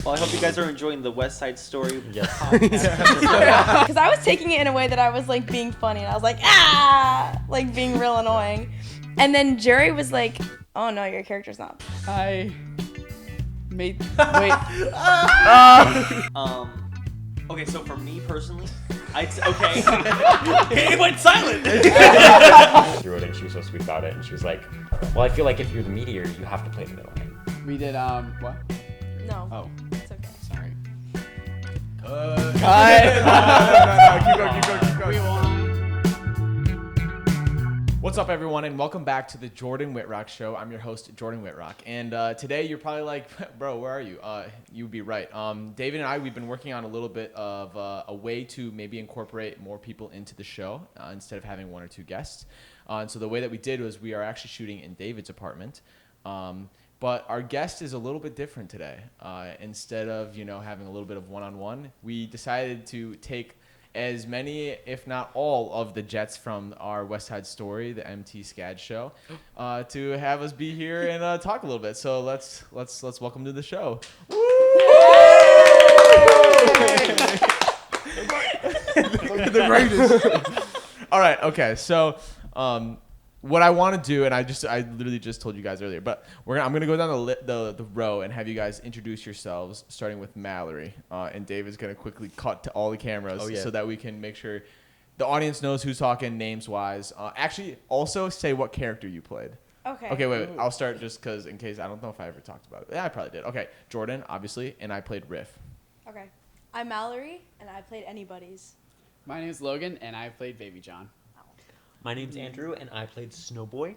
Well, I hope you guys are enjoying the West Side Story. Yes. Because I was taking it in a way that I was like being funny, and I was like, like being real annoying. And then Jerry was like, oh no, your character's not. Wait. Okay, so for me personally, okay. It went silent. Through it, and she was so sweet about it, and she was like, well, I feel like if you're the meteor, you have to play the middle lane. We did, what? No. Oh, It's okay. sorry. No, keep going. What's up, everyone, and welcome back to the Jordan Whitrock Show. I'm your host, Jordan Whitrock, and today you're probably like, bro, where are you? You'd be right. David and I, we've been working on a little bit of a way to maybe incorporate more people into the show instead of having one or two guests. And so the way that we did was we are actually shooting in David's apartment. But our guest is a little bit different today. Instead of, having a little bit of one-on-one, we decided to take as many, if not all, of the Jets from our West Side Story, the MT SCAD show, to have us be here and talk a little bit. So let's welcome to the show. The greatest. All right. Okay. So. What I want to do, and I literally just told you guys earlier, but I'm gonna go down the row and have you guys introduce yourselves, starting with Mallory, and David's gonna quickly cut to all the cameras so that we can make sure the audience knows who's talking names wise. Actually, also say what character you played. Okay. Okay, wait. I'll start just because in case I don't know if I ever talked about it. Yeah, I probably did. Okay, Jordan, obviously, and I played Riff. Okay. I'm Mallory, and I played Anybody's. My name is Logan, and I played Baby John. My name's Andrew, and I played Snowboy.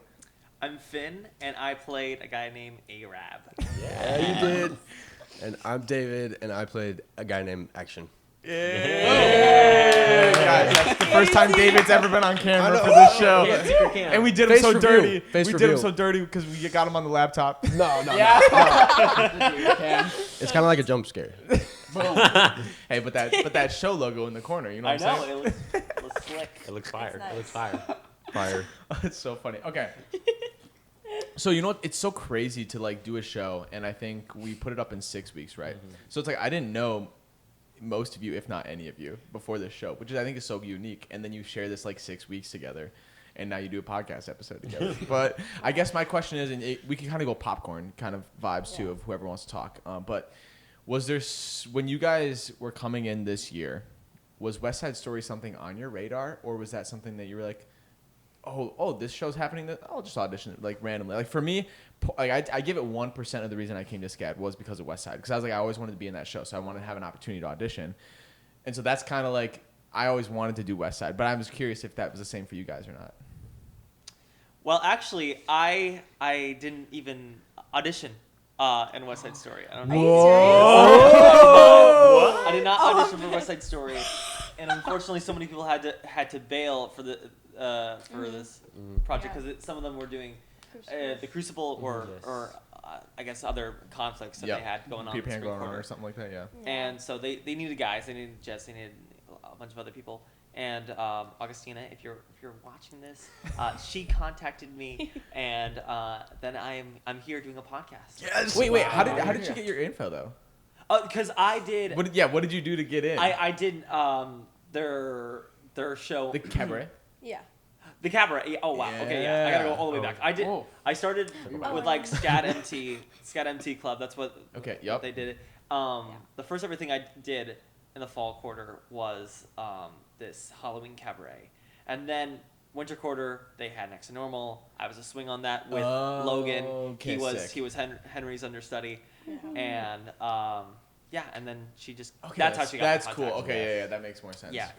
I'm Finn, and I played a guy named Arab. Yeah, you did. And I'm David, and I played a guy named Action. Yeah. Guys, that's the first time David's ever been on camera for this show. And we did him so dirty. We did him so dirty because we got him on the laptop. No. Yeah. It's kind of like a jump scare. Hey, but that show logo in the corner, you know what I'm saying? It looks slick. It looks fire. Nice. It looks fire. Fire. It's so funny. Okay. So you know what? It's so crazy to do a show, and I think we put it up in 6 weeks, right? Mm-hmm. So it's I didn't know most of you, if not any of you, before this show, which I think is so unique. And then you share this 6 weeks together, and now you do a podcast episode together. But I guess my question is, and we can kind of go popcorn kind of vibes too of whoever wants to talk. But was there, when you guys were coming in this year, was West Side Story something on your radar, or was that something that you were like, oh, this show's happening, I'll just audition randomly? For me, I give it 1% of the reason I came to SCAD was because of West Side, because I was I always wanted to be in that show, so I wanted to have an opportunity to audition, and so that's kind of I always wanted to do West Side, but I was curious if that was the same for you guys or not. Well, actually, I didn't even audition in West Side Story. I don't know. Whoa! I did not audition for West Side Story, and unfortunately, so many people had to bail for the this project because some of them were doing the Crucible or I guess other conflicts that they had going on. Peter Pan going on or something like that, yeah. And so they needed guys. They needed Jess. They needed a bunch of other people. And Augustina, if you're watching this, she contacted me, and then I'm here doing a podcast. Yes. Wait. How did you get your info though? Because I did. What did you do to get in? I did their show. The cabaret. Yeah. The cabaret. Yeah. Oh wow. Yeah. Okay. Yeah. I gotta go all the way back. I did. Oh. I started with SCAD MT Club. That's what. Okay. Yep. They did it. The first ever thing I did in the fall quarter was this Halloween cabaret, and then winter quarter they had Next to Normal. I was a swing on that with Logan. Okay, he was Henry's understudy, and and then she just that's how she got. That's cool. Okay, yeah, that makes more sense. Yeah.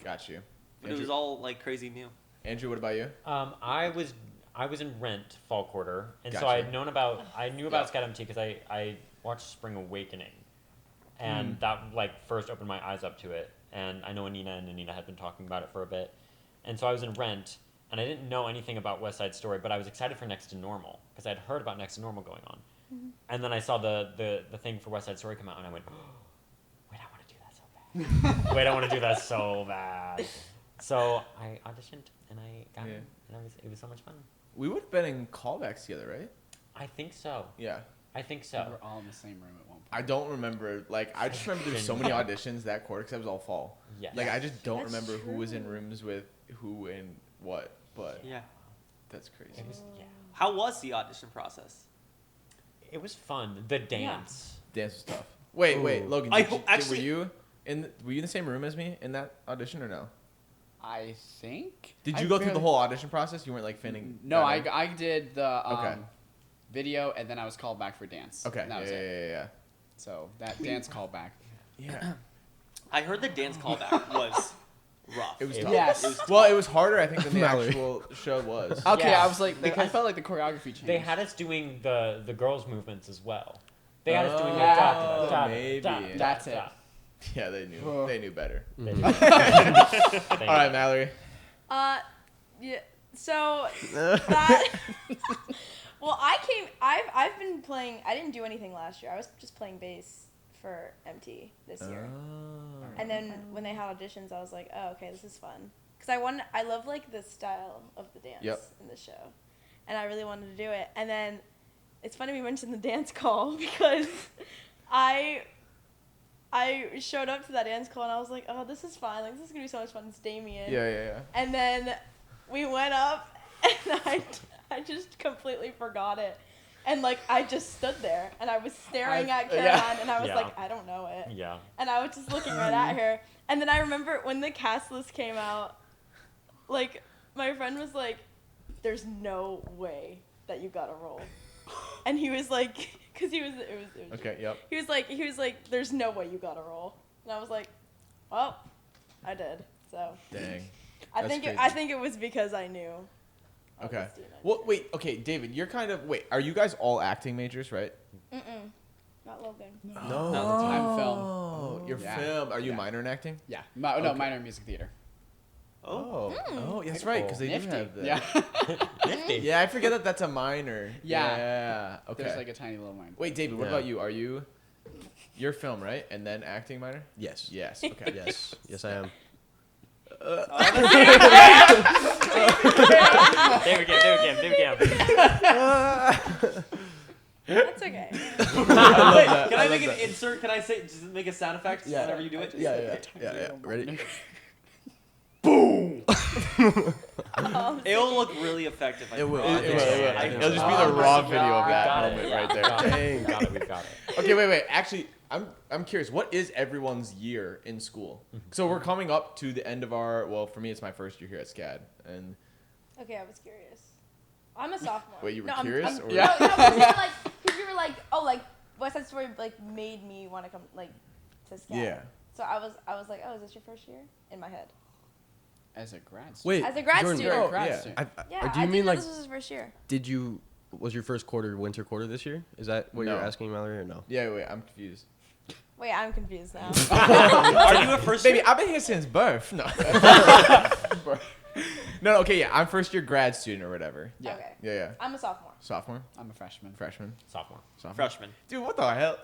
Got you. But it was all crazy new. Andrew, what about you? I was in Rent fall quarter, and so Gotcha. I knew about SCAD MT because I watched Spring Awakening, and that first opened my eyes up to it. And I know Anina had been talking about it for a bit, and so I was in Rent, and I didn't know anything about West Side Story, but I was excited for Next to Normal because I'd heard about Next to Normal going on, and then I saw the thing for West Side Story come out, and I went, wait, I want to do that so bad. Wait, I want to do that so bad. So I auditioned, and I got it, and it was so much fun. We would have been in callbacks together, right? I think so. Yeah. I think so. We were all in the same room at one I don't remember. Like, I just remember there's so many auditions that quarter because it was all fall. Yes. Like, I just don't That's remember who was in true. rooms with who and what. But Yeah. that's crazy. Yeah. How was the audition process? It was fun. The dance. Dance was tough. Wait, Ooh. Logan. I Did you, ho- actually- were you in the same room as me in that audition or no? I think. Did I you go through the barely- whole audition process? You weren't like finning. No, that in? I did the Okay. video, and then I was called back for dance. Okay. And that was it. So that dance callback. Yeah. I heard the dance callback was rough. It was It tough. Yes. Well, it was harder, I think, than the Mallory. actual show was. Okay, Yeah, I was like, I because felt like the choreography changed. They had us doing the girls' movements as well. They had us doing Oh, the da da da maybe. da. That's it. da. Yeah, they knew. Oh. They knew better. They Mhm. did. Thank All right, you. Mallory. Yeah. So that. Well, I've been playing. I didn't do anything last year. I was just playing bass for MT this year. Oh. And then when they had auditions, I was like, oh, okay, this is fun. Because I love like the style of the dance in the show, and I really wanted to do it. And then it's funny we mentioned the dance call because I showed up to that dance call and I was like, oh, this is fun. Like this is gonna be so much fun. It's Damien. Yeah. And then we went up and I just completely forgot it. And like I just stood there and I was staring at Caroline and I was Yeah. like, I don't know it. Yeah. And I was just looking right at her. And then I remember when the cast list came out, like my friend was like, there's no way that you got a role. And he was like, cause it was Okay, yep. he was like, there's no way you got a role. And I was like, well, I did. So Dang. I That's think crazy. I think it was because I knew. I Okay. was doing it. Well, wait. Okay, David, you're kind of are you guys all acting majors, right? Not Logan. No. I'm film. Oh, you're Yeah. film. Are you Yeah. minor in acting? Yeah. No, Okay. minor in music theater. Oh. Oh, that's right, because they Nifty. do have that. Yeah. Nifty. Yeah, I forget that that's a minor. Yeah. Yeah. Okay. There's like a tiny little minor. Wait, David, what Yeah. about you? Are you? You're film, right? And then acting minor? Yes. Yes. Okay. Yes. Yes, I am. David Gam. That's okay. that. Can I I love make an that. insert? Can I say just make a sound effect whenever you do it? Yeah. Ready? Oh, It'll look really effective. I It will. promise. It will. I It'll think just so. be the Oh raw my video of God. that Got it. moment Yeah. right there. Got it. Dang. We've got it. Okay, wait. Actually, I'm curious. What is everyone's year in school? So we're coming up to the end of our. Well, for me, it's my first year here at SCAD, and Okay, I was curious. I'm a sophomore. Wait, you were No, curious, or- Yeah. No, because you were like, oh, like West Side Story like made me want to come like to SCAD. Yeah. So I was like, oh, is this your first year? In my head. As a grad student. Wait. As a grad Jordan, student. You're Oh, a grad yeah. student. Yeah. do I you didn't mean know like? this was his first year? Was your first quarter winter quarter this year? Is that what No. you're asking, Mallory, or no? Yeah, wait. I'm confused. Wait, I'm confused now. Are you a first Baby, year? I've been here since birth. No. No. Okay, yeah. I'm first year grad student or whatever. Yeah. Okay. Yeah. I'm a sophomore. Sophomore, I'm a freshman. freshman, Sophomore. Freshman. Dude, what the hell?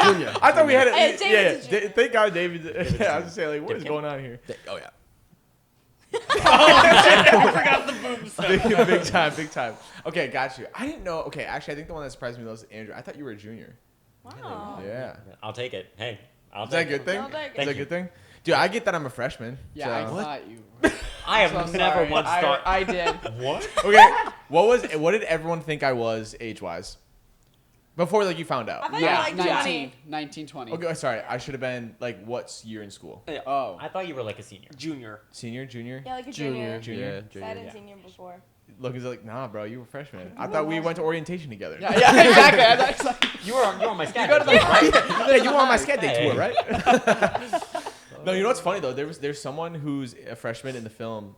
Junior. I thought we had it. Hey, David's a junior. Thank God, David. Yeah, I was just saying, like, what is David. going on here? Oh yeah. I forgot the boom sound. Big time. Okay, got you. I didn't know. Okay, actually, I think the one that surprised me was Andrew. I thought you were a junior. Wow. Yeah. I'll take it. Hey, I'll Is that a take good it. thing? I'll take Is it. that a Thank good thing? Dude, I get that I'm a freshman. Yeah, I so- thought you. I have So never sorry. once thought. I did. What? Okay, what did everyone think I was age-wise? Before, like, you found I out. thought you were Yeah, like 19, 19, 20. Okay, sorry. I should have been, like, what's year in school? Oh. I thought you were like a senior. Junior. Senior, junior? Yeah, like a junior. Junior. Yeah, So I junior. didn't Yeah. senior before. Logan's like, nah, bro, you were freshman. I thought we went to orientation together. Yeah, exactly. I thought it's like, You were on my SCAD. go to the right? Yeah, you were on my SCAD day Hey. tour, right? No, you know what's funny though? There's someone who's a freshman in the film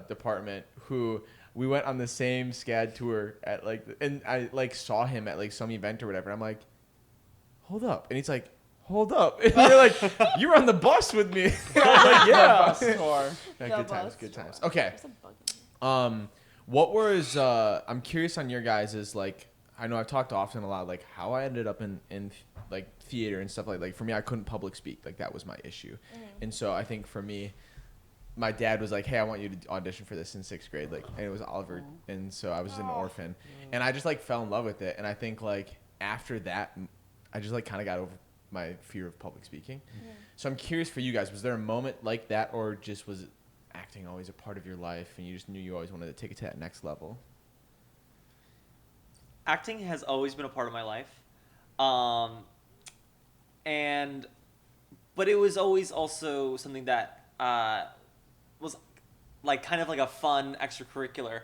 department who we went on the same SCAD tour at and I like saw him at like some event or whatever. I'm like, hold up, and he's like, hold up, and you're like, you were on the bus with me. I'm like, yeah. bus tour. Yeah, The good times, bus good tour. times. Okay. There's a bug in here. What was I'm curious on your guys' like I know I've talked often a lot like how I ended up in like theater and stuff like for me I couldn't public speak, like that was my issue. And so I think for me my dad was like, hey, I want you to audition for this in 6th grade, like, and it was Oliver, and so I was an orphan, and I just like fell in love with it, and I think like after that I just like kind of got over my fear of public speaking. So I'm curious for you guys, was there a moment like that, or just was acting always a part of your life and you just knew you always wanted to take it to that next level? Acting has always been a part of my life. But it was always also something that was like kind of like a fun extracurricular.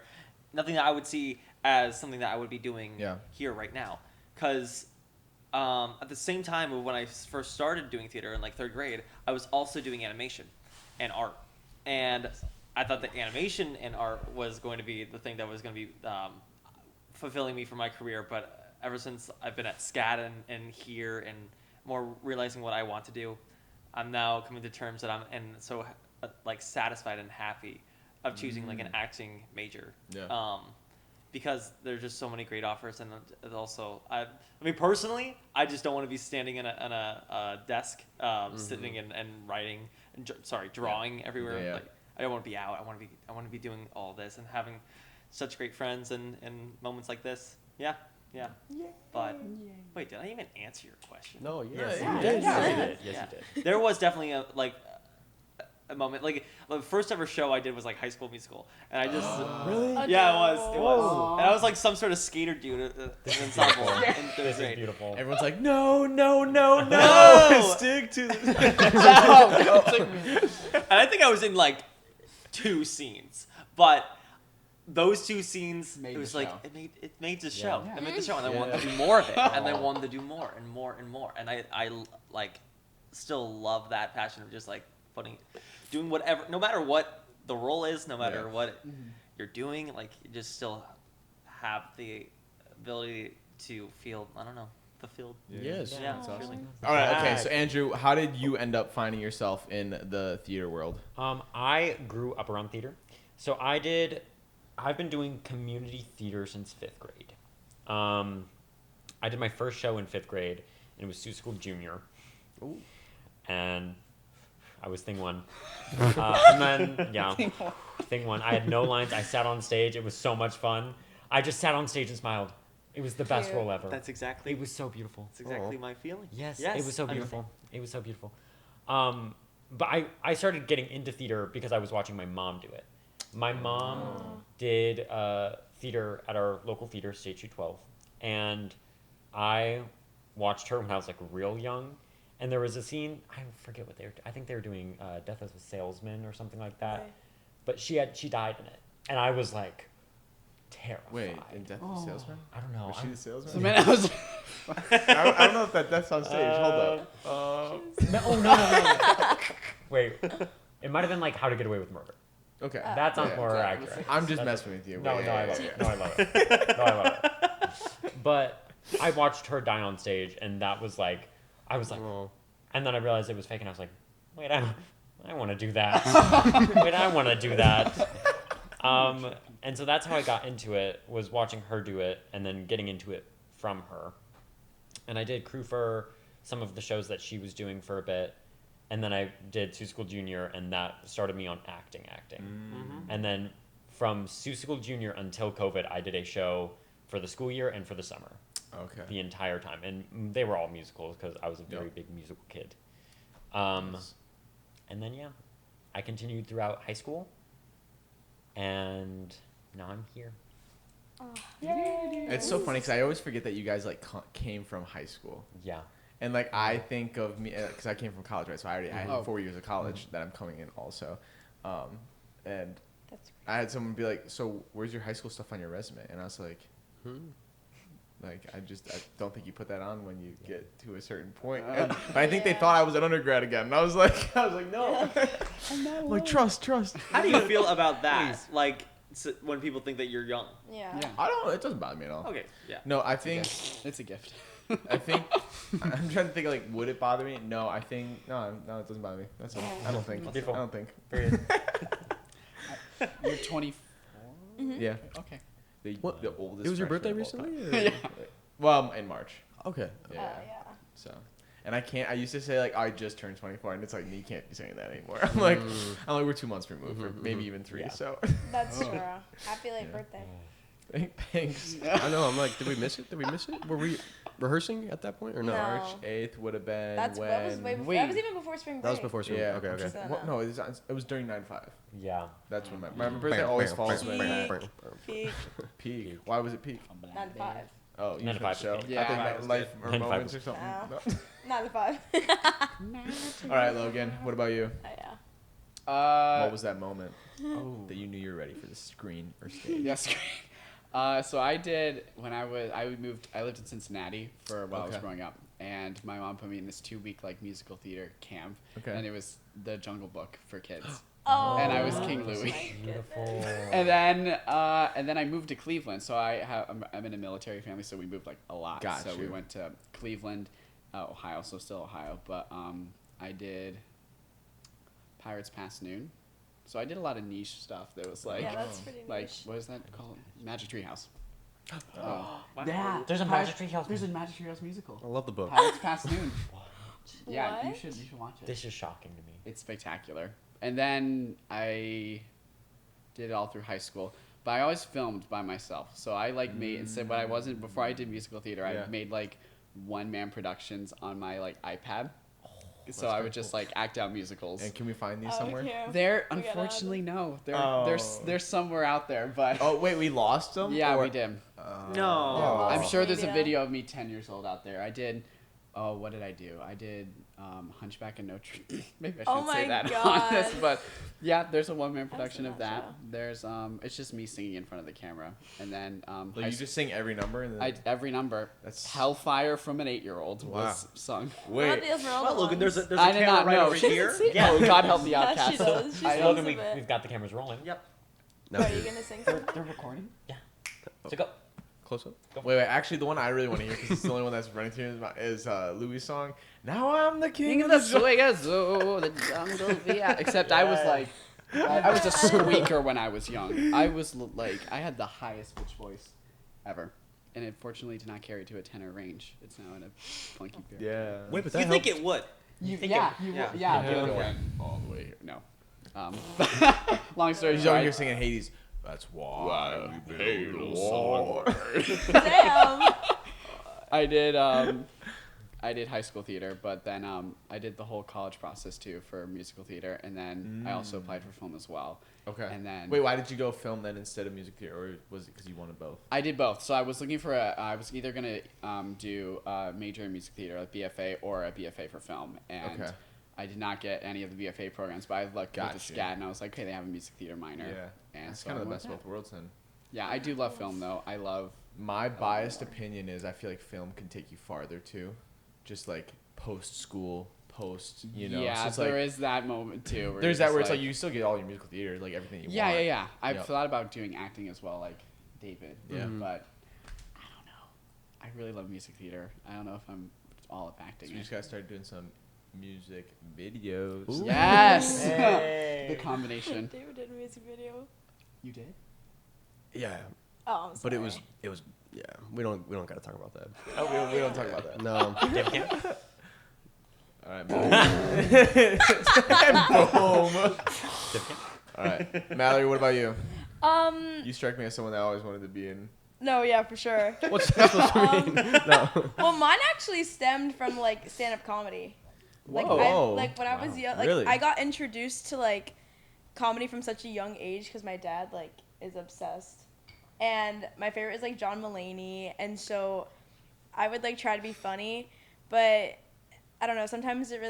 Nothing that I would see as something that I would be doing here right now. Because at the same time of when I first started doing theater in like 3rd grade, I was also doing animation and art. And I thought that animation and art was going to be the thing that was going to be fulfilling me for my career. But ever since I've been at SCAD and here and more realizing what I want to do, I'm now coming to terms that I'm so like satisfied and happy of choosing like an acting major. Because there's just so many great offers, and also I mean personally, I just don't want to be standing in a desk sitting and writing and drawing everywhere. Like I don't want to be out. I want to be doing all this and having such great friends and moments like this. But wait, did I even answer your question? No, Yes, yeah. you did. Yes, you did. There was definitely a moment, like the first ever show I did was like High School Musical, and I just Really? yeah, it was, and I was like some sort of skater dude in an ensemble in 3rd This is grade. beautiful. Everyone's like, no, No! stick to the... And I think I was in like 2 scenes, but those 2 scenes, Made it was the like show. it made the show. Yeah. It made the show, and I wanted to do more of it, and I wanted to do more and more and more, and I like still love that passion of just like doing whatever, no matter what the role is, no matter what you're doing, like you just still have the ability to feel, I don't know, fulfilled. Yes. Yeah, That's it's awesome. really- All right, okay. So Andrew, how did you end up finding yourself in the theater world? I grew up around theater, so I've been doing community theater since 5th grade. I did my first show in 5th grade, and it was Sioux School Junior. Ooh. And I was thing 1. And then, thing 1. I had no lines. I sat on stage. It was so much fun. I just sat on stage and smiled. It was the best Cute. role ever. That's exactly. It was so beautiful. That's exactly my feeling. Yes, it was so 100%. beautiful. It was so beautiful. But I started getting into theater because I was watching my mom do it. My mom did theater at our local theater, State Street 12, and I watched her when I was like real young. And there was a scene, I forget what I think they were doing Death as a Salesman or something like that. Okay. But she died in it. And I was like terrified. Wait, in Death of the Salesman? I don't know. Was she the salesman? So man, I was I don't know if that's on stage. Hold up. No. Wait, it might have been like How to Get Away with Murder. Okay. That sounds more yeah. accurate. I'm just messing with you. No, Wait, I love it. No, I love it. But I watched her die on stage, and that was like, I was like, and then I realized it was fake, and I was like, wait, I want to do that. Wait, I want to do that. And so that's how I got into it, was watching her do it, and then getting into it from her. And I did crew for some of the shows that she was doing for a bit. And then I did Sioux School Junior, and that started me on acting. And then from Sioux School Junior until COVID, I did a show for the school year and for the summer. Okay. The entire time. And they were all musicals because I was a very big musical kid. Nice. And then, I continued throughout high school. And now I'm here. It's so funny because I always forget that you guys like came from high school. Yeah. And like I think of me because I came from college, right? So I had 4 years of college that I'm coming in also, and That's I had someone be like, "So where's your high school stuff on your resume?" And I was like, Like I don't think you put that on when you get to a certain point. And I think they thought I was an undergrad again. And I was like, no. I'm like, trust. How do you feel about that? Like when people think that you're young. Yeah. It doesn't bother me at all. Okay. Yeah. No, I think It's a gift. I'm trying to think like, would it bother me? No, I think no, it doesn't bother me. That's all. I don't think. Beautiful. I don't think. You're 24? Yeah. Okay. The oldest. It was your birthday freshman of all recently? time. Well, in March. Okay. Yeah. Yeah. So, and I used to say like I just turned 24, and it's like you can't be saying that anymore. I'm like we're 2 months removed, or maybe even 3. Yeah. So. That's true. Happy late birthday. Thanks. I know. I'm like, did we miss it? Were we rehearsing at that point or no? No. March 8th would have been That was way before. Wait. That was even before spring break. That was before spring. Yeah. Okay. Okay. So What? No, it was during 9/5. Yeah. That's when my birthday always falls bam, when bam, that. bam. Peak. Peak. Why was it peak? 9 to 5. Oh, you 9 to for the 5. show? Yeah. I think life or 9 to 5 moments was- or something. No. No. 9 to 5. All right, Logan. What about you? Yeah. What was that moment Oh. that you knew you were ready for the screen or stage? Yes. So I did when I lived in Cincinnati for while I was Okay. growing up, and my mom put me in this 2-week like musical theater camp, Okay. and it was the Jungle Book for kids. Oh. And I was King my Louis. Beautiful. And then I moved to Cleveland. So I'm in a military family, so we moved like a lot. Got So we you. went to Cleveland, Ohio, so still Ohio. But I did Pirates Past Noon. So I did a lot of niche stuff that was like Yeah, that's pretty like niche. what is that called? Magic Tree House. Oh. Yeah, There's a Magic Tree House There's a Magic Tree House musical. I love the book. Pirates Past Noon. Yeah, you What? should watch it. This is shocking to me. It's spectacular. And then I did it all through high school. But I always filmed by myself. So I like made instead but I wasn't before I did musical theater, Yeah. I made like one-man productions on my like iPad. So I would just like act out musicals. And can we find these Oh, somewhere? yeah. They're We gotta add unfortunately no. They're Oh. they're somewhere out there, but Oh wait, we lost them. yeah, Or- we did. No. Oh. I'm sure there's a Media. video of me 10 years old out there. I did. Oh, what did I do? I did Hunchback of Notre. Maybe I Oh shouldn't say my that God. on this, but yeah, there's a one-man I've production seen of that that. show. There's it's just me singing in front of the camera, and then Like you just sing every number and then every number. That's- Hellfire from an 8-year-old Wow. was sung. What about wait. the Esmeralda Well, Logan, there's a ones? camera not right know. over She here. doesn't see Yeah. Oh, God help the Yeah, outcast. she does. She Logan, sings a we, bit. we've got the cameras rolling. Yep. No. Are you gonna sing something? They're recording. So go. Close up. Wait. Actually, the one I really want to hear because it's the only one that's running through is Louis' song. Now I'm the king of the Swingazoo, the jungle via. Except I was like, I was a squeaker when I was young. I was like, I had the highest pitch voice ever, and it fortunately did not carry to a tenor range. It's now in a funky pair. Yeah. Wait, but You that think helped. it would? You, think yeah, it- you, yeah. yeah, Yeah. but it went all the way here. No. Long story He's over short. here singing Hades. That's why we build a wall. Damn. I did high school theater, but then I did the whole college process too for musical theater, and then I also applied for film as well. Okay. And then Wait, why did you go film then instead of music theater, or was it because you wanted both? I did both. So I was looking for I was either gonna do a major in music theater, like BFA, or a BFA for film, and Okay. I did not get any of the BFA programs. But I looked at the Gotcha. SCAD, and I was like, okay, they have a music theater minor. And That's so kind I of the went best of with both worlds then. that. Yeah, I do love film though. I love. My biased opinion is I feel like film can take you farther too. Just like post school, you know. Yeah, so it's there like, is that moment too. Where there's you're that where just it's like you still get all your musical theater, like everything you Yeah, want. yeah, yeah. I've Yep. thought about doing acting as well, like David. Yeah. But I don't know. I really love music theater. I don't know if I'm all of acting. So we just gotta start doing some music videos. Ooh. Yes. Hey. The combination. David did a music video. You did? Yeah, Oh, I'm sorry. but it was. Yeah, we don't gotta talk about that. Oh, we don't talk about that. No. All right, Mallory. Boom. All right, Mallory. What about you? You strike me as someone that always wanted to be in. No, yeah, for sure. What's that supposed to mean? No. Well, mine actually stemmed from like stand-up comedy. Like, Whoa. like when I was young, like Really? I got introduced to like comedy from such a young age because my dad like is obsessed, and my favorite is like John Mulaney, and so I would like try to be funny, but I don't know. Sometimes it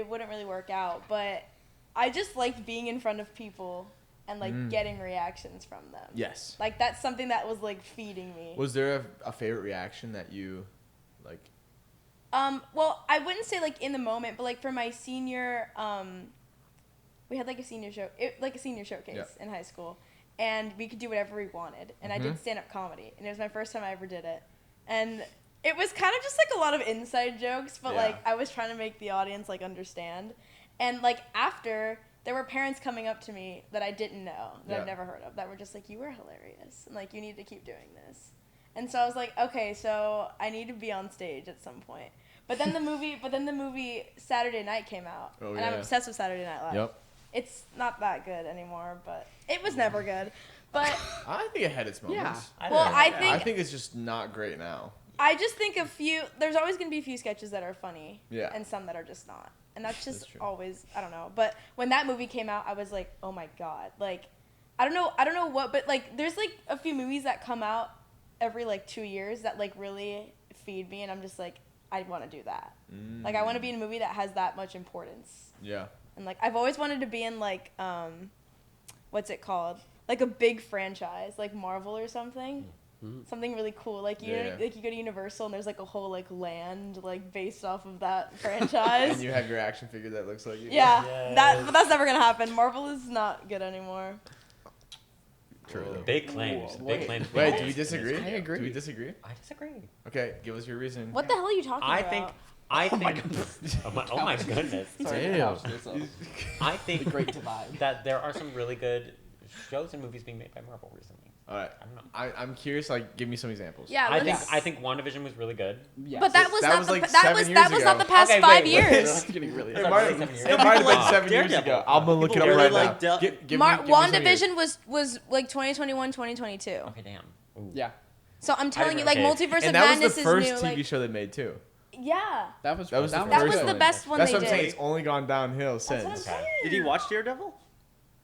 wouldn't really work out, but I just liked being in front of people and like getting reactions from them. Yes. Like that's something that was like feeding me. Was there a favorite reaction that you, like? Well, I wouldn't say like in the moment, but like for my senior, we had like a senior showcase Yeah. in high school, and we could do whatever we wanted. And I did stand-up comedy, and it was my first time I ever did it, and it was kind of just like a lot of inside jokes, but Yeah. like I was trying to make the audience like understand, and like after there were parents coming up to me that I didn't know, that Yeah. I've never heard of, that were just like, you were hilarious, and like you need to keep doing this. And so I was like, okay, so I need to be on stage at some point. But then the movie Saturday Night came out, and I'm yeah. obsessed with Saturday Night Live. Yep. It's not that good anymore, but it was never good. But I think it had its moments. Yeah. well, I think it's just not great now. I just think there's always going to be a few sketches that are funny. Yeah. And some that are just not. And that's just true. always, I don't know. But when that movie came out, I was like, oh my God. Like, I don't know what, but like, there's like a few movies that come out every like 2 years that like really feed me. And I'm just like, I want to do that. Like, I want to be in a movie that has that much importance. Yeah. And like, I've always wanted to be in like, what's it called? Like a big franchise, like Marvel or something. Something really cool, like you like you go to Universal and there's like a whole like land like based off of that franchise. And you have your action figure that looks like you. Yeah, Yes. but that's never gonna happen. Marvel is not good anymore. True. Big claims. Big claims. Wait, do we disagree? I agree. Do we disagree? I disagree. Okay, give us your reason. What the hell are you talking I about? think. Oh my goodness. Damn. I think The Great Divide. that there are some really good shows and movies being made by Marvel recently. All right. I don't know. I'm curious. Like, give me some examples. Yeah, I let's- think WandaVision was really good. Yes. But that was That not was the like that 7 was years that was not ago. the past Okay, 5 wait, years. I'm getting really It Sorry, might, like 7 years it ago. might have been People 7 years Daredevil. ago. I'm gonna look it People up really right like now. Del- Give me some years. WandaVision was like 2021, 2022. Okay, damn. Ooh. Yeah. So I'm telling you, like Okay. Multiverse of And that Madness was the first is new. TV Like, show they made too. yeah, That was That was the that first was the one. best one That's they what I'm saying. did. It's only gone downhill That's what I'm since. saying. Did you watch Daredevil?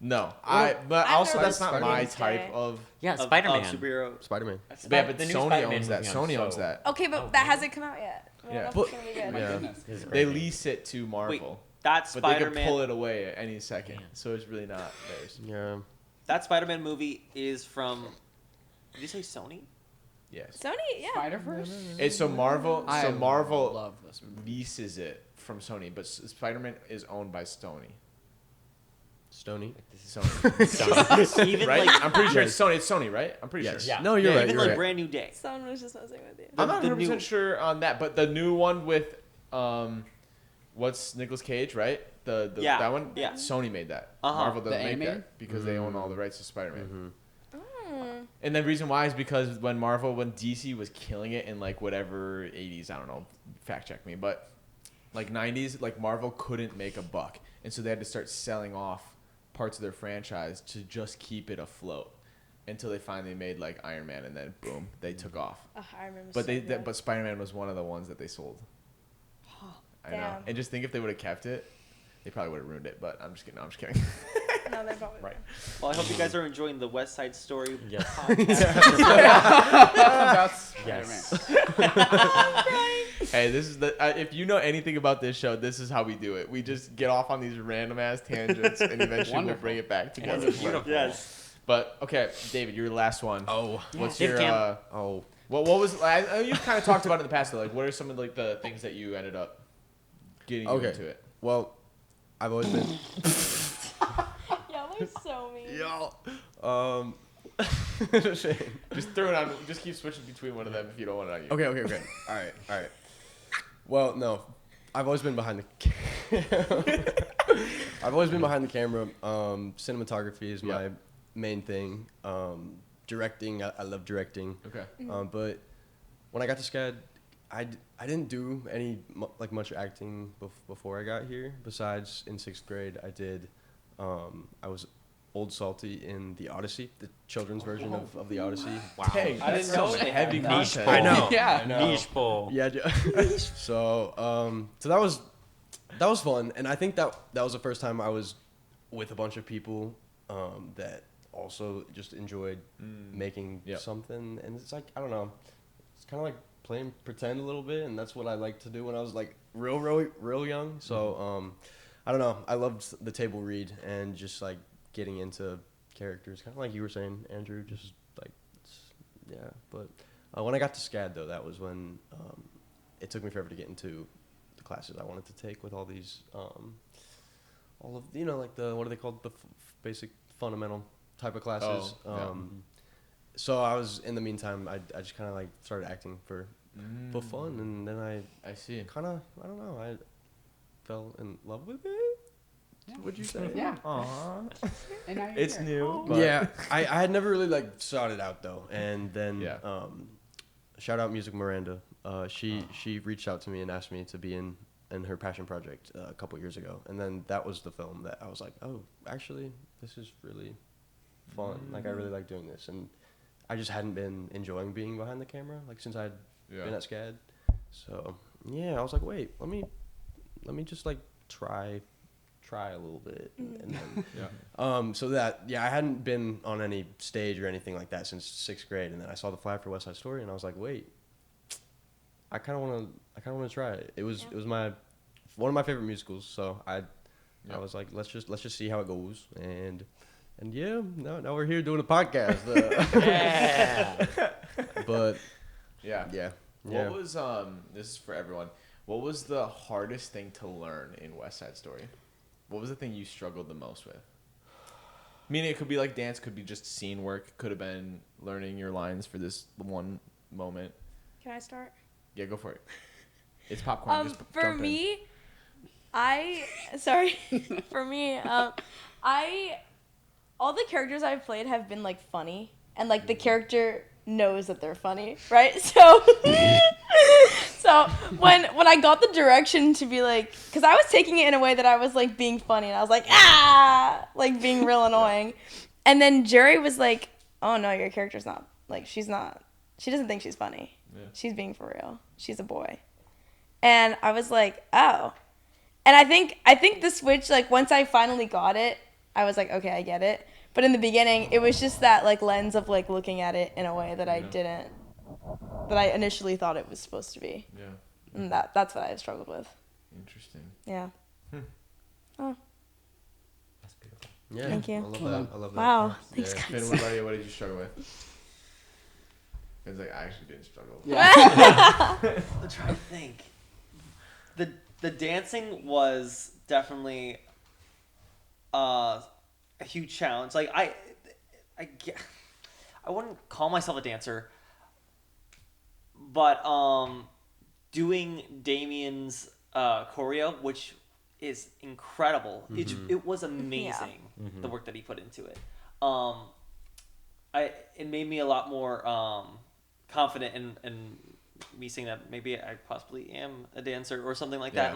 No, but I've also never that's not watched my Spider-Man. type of. Yeah, Of Spider-Man. superhero. Spider-Man. Yeah, but the new Sony Spider-Man owns that. movie, Sony I'm owns so- that. Okay, but Oh, that really? hasn't come out yet. I don't Yeah. know if But- it's gonna be good. My Yeah. goodness. This is They crazy. lease it to Marvel, That but they could Spider-Man. pull it away at any second. Damn. So it's really not theirs. Yeah. That Spider-Man movie is from. Did you say Sony? Yes. Sony, yeah. Spider-Verse? It's so Marvel. I So Marvel love this movie. leases it from Sony, but Spider-Man is owned by Sony. Stony. Sony, Even right? like I'm pretty sure it's Sony. It's Sony, right? I'm pretty Yes. sure. Yeah. No, you're right. even You're like right. Brand New Day. Someone was just messing with you. I'm The- not the 100% new- sure on that, but the new one with what's Nicolas Cage, right? The Yeah, that one. yeah. Sony made that. Uh-huh. Marvel doesn't The make animated? that because they own all the rights to Spider-Man. Mm. And the reason why is because when DC was killing it in like whatever 80s, I don't know, fact check me, but like 90s, like Marvel couldn't make a buck, and so they had to start selling off parts of their franchise to just keep it afloat until they finally made like Iron Man, and then boom, they took off. Oh, I remember. But so good. but Spider-Man was one of the ones that they sold. I know. damn. And just think if they would have kept it, they probably would have ruined it. But I'm just kidding. No, I'm just kidding. No, they probably Right. Well, I hope you guys are enjoying the West Side Story Yes. podcast. That's Yes. Hey, this is the. If you know anything about this show, this is how we do it. We just get off on these random ass tangents, and eventually we'll Wonderful. bring it back together. It's beautiful. Yes. But okay, David, your last one. Oh. What's Dave your? Cam. Oh. What was? I know you kind of talked about it in the past. Though. Like, what are some of like the things that you ended up getting Okay. into it? Well, I've always been. Y'all are so mean. Y'all. Just throw it on. Just keep switching between one of them if you don't want it on you. Okay. All right. Well, no, I've always been behind the. I've always been behind the camera. Cinematography is my main thing. Directing, I love directing. Okay. But when I got to SCAD, I didn't do any much acting before I got here. Besides, in 6th grade, I did. I was Old Salty in the Odyssey, the children's version of the Odyssey. Wow. Dang, I didn't know some they heavy had niche content. pull. I know. Yeah. I know. Niche pull. Yeah. So that was fun, and I think that was the first time I was with a bunch of people that also just enjoyed making Yep. something, and it's like I don't know, it's kind of like playing pretend a little bit, and that's what I liked to do when I was like real young. So I don't know, I loved the table read and just like getting into characters, kind of like you were saying, Andrew, just like yeah. But when I got to SCAD though, that was when it took me forever to get into the classes I wanted to take with all these all of like the what are they called, the basic fundamental type of classes. Oh, yeah. So I was in the meantime I just kind of like started acting for fun, and then I see. kind of I don't know, I fell in love with it. Yeah. Would you say? Yeah. Aww. And now you're It's here. new. But Yeah, I had never really like sought it out though, and then Yeah. Shout out Music Miranda. She reached out to me and asked me to be in her passion project a couple years ago, and then that was the film that I was like, oh, actually, this is really fun. Like I really like doing this, and I just hadn't been enjoying being behind the camera like since I'd been at SCAD. So yeah, I was like, wait, let me just like try a little bit, and then so that I hadn't been on any stage or anything like that since 6th grade, and then I saw the flyer for West Side Story, and I was like, wait, I kind of want to try it. It was one of my favorite musicals, so I was like, let's just see how it goes, and now we're here doing a podcast. But yeah. What was this is for everyone. What was the hardest thing to learn in West Side Story? What was the thing you struggled the most with? Meaning it could be like dance, could be just scene work, could have been learning your lines for this one moment. Can I start? Yeah, go for it. It's popcorn. Just For jump in. me, all the characters I've played have been like funny, and like the character knows that they're funny, right? So when I got the direction to be like, because I was taking it in a way that I was like being funny, and I was like like being real annoying, and then Jerry was like, oh no, your character's not like, she doesn't think she's funny. She's being for real. She's a boy. And I was like, oh. And I think the switch, like once I finally got it, I was like, okay, I get it. But in the beginning, it was just that like lens of like looking at it in a way that that I initially thought it was supposed to be. Yeah. And that's what I struggled with. Interesting. Yeah. Oh, That's beautiful. Yeah, Thank you. I love that. wow. Thanks, Yeah. Finn, guys. what about you? What did you struggle with? Finn's like, I actually didn't struggle. I'm trying to think. The dancing was definitely a huge challenge. Like I wouldn't call myself a dancer, but doing Damien's choreo, which is incredible. It was amazing. The work that he put into it. It made me a lot more confident in me saying that maybe I possibly am a dancer or something like that.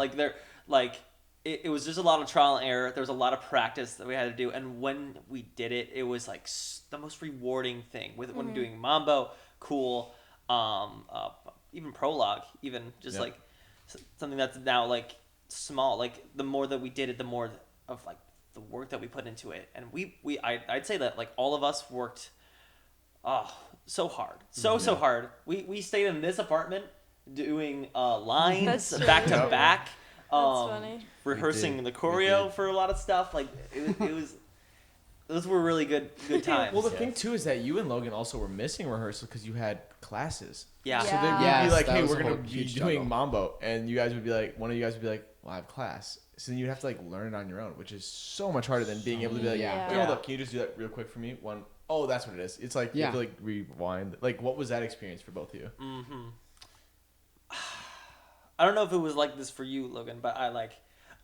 Like it was just a lot of trial and error. There was a lot of practice that we had to do, and when we did it, it was like the most rewarding thing. When doing mambo, cool, even prologue, even just like something that's now like small. Like the more that we did it, the more of like the work that we put into it, and I'd say that like all of us worked so hard, so hard. We stayed in this apartment doing lines That's back to true. back, That's funny. rehearsing the choreo for a lot of stuff. Like it was those were really good times. Well, the thing too is that you and Logan also were missing rehearsal because you had classes. Yeah. So then Yeah. you'd Yes, be like, that hey, was we're a gonna whole be huge doing struggle. mambo, and you guys would be like, one of you guys would be like, well, I have class. So then you'd have to like learn it on your own, which is so much harder than being able to be like, Yeah. wait, hold up, can you just do that real quick for me? One, oh, that's what it is. It's like you have to like rewind. Like, what was that experience for both of you? I don't know if it was like this for you, Logan, but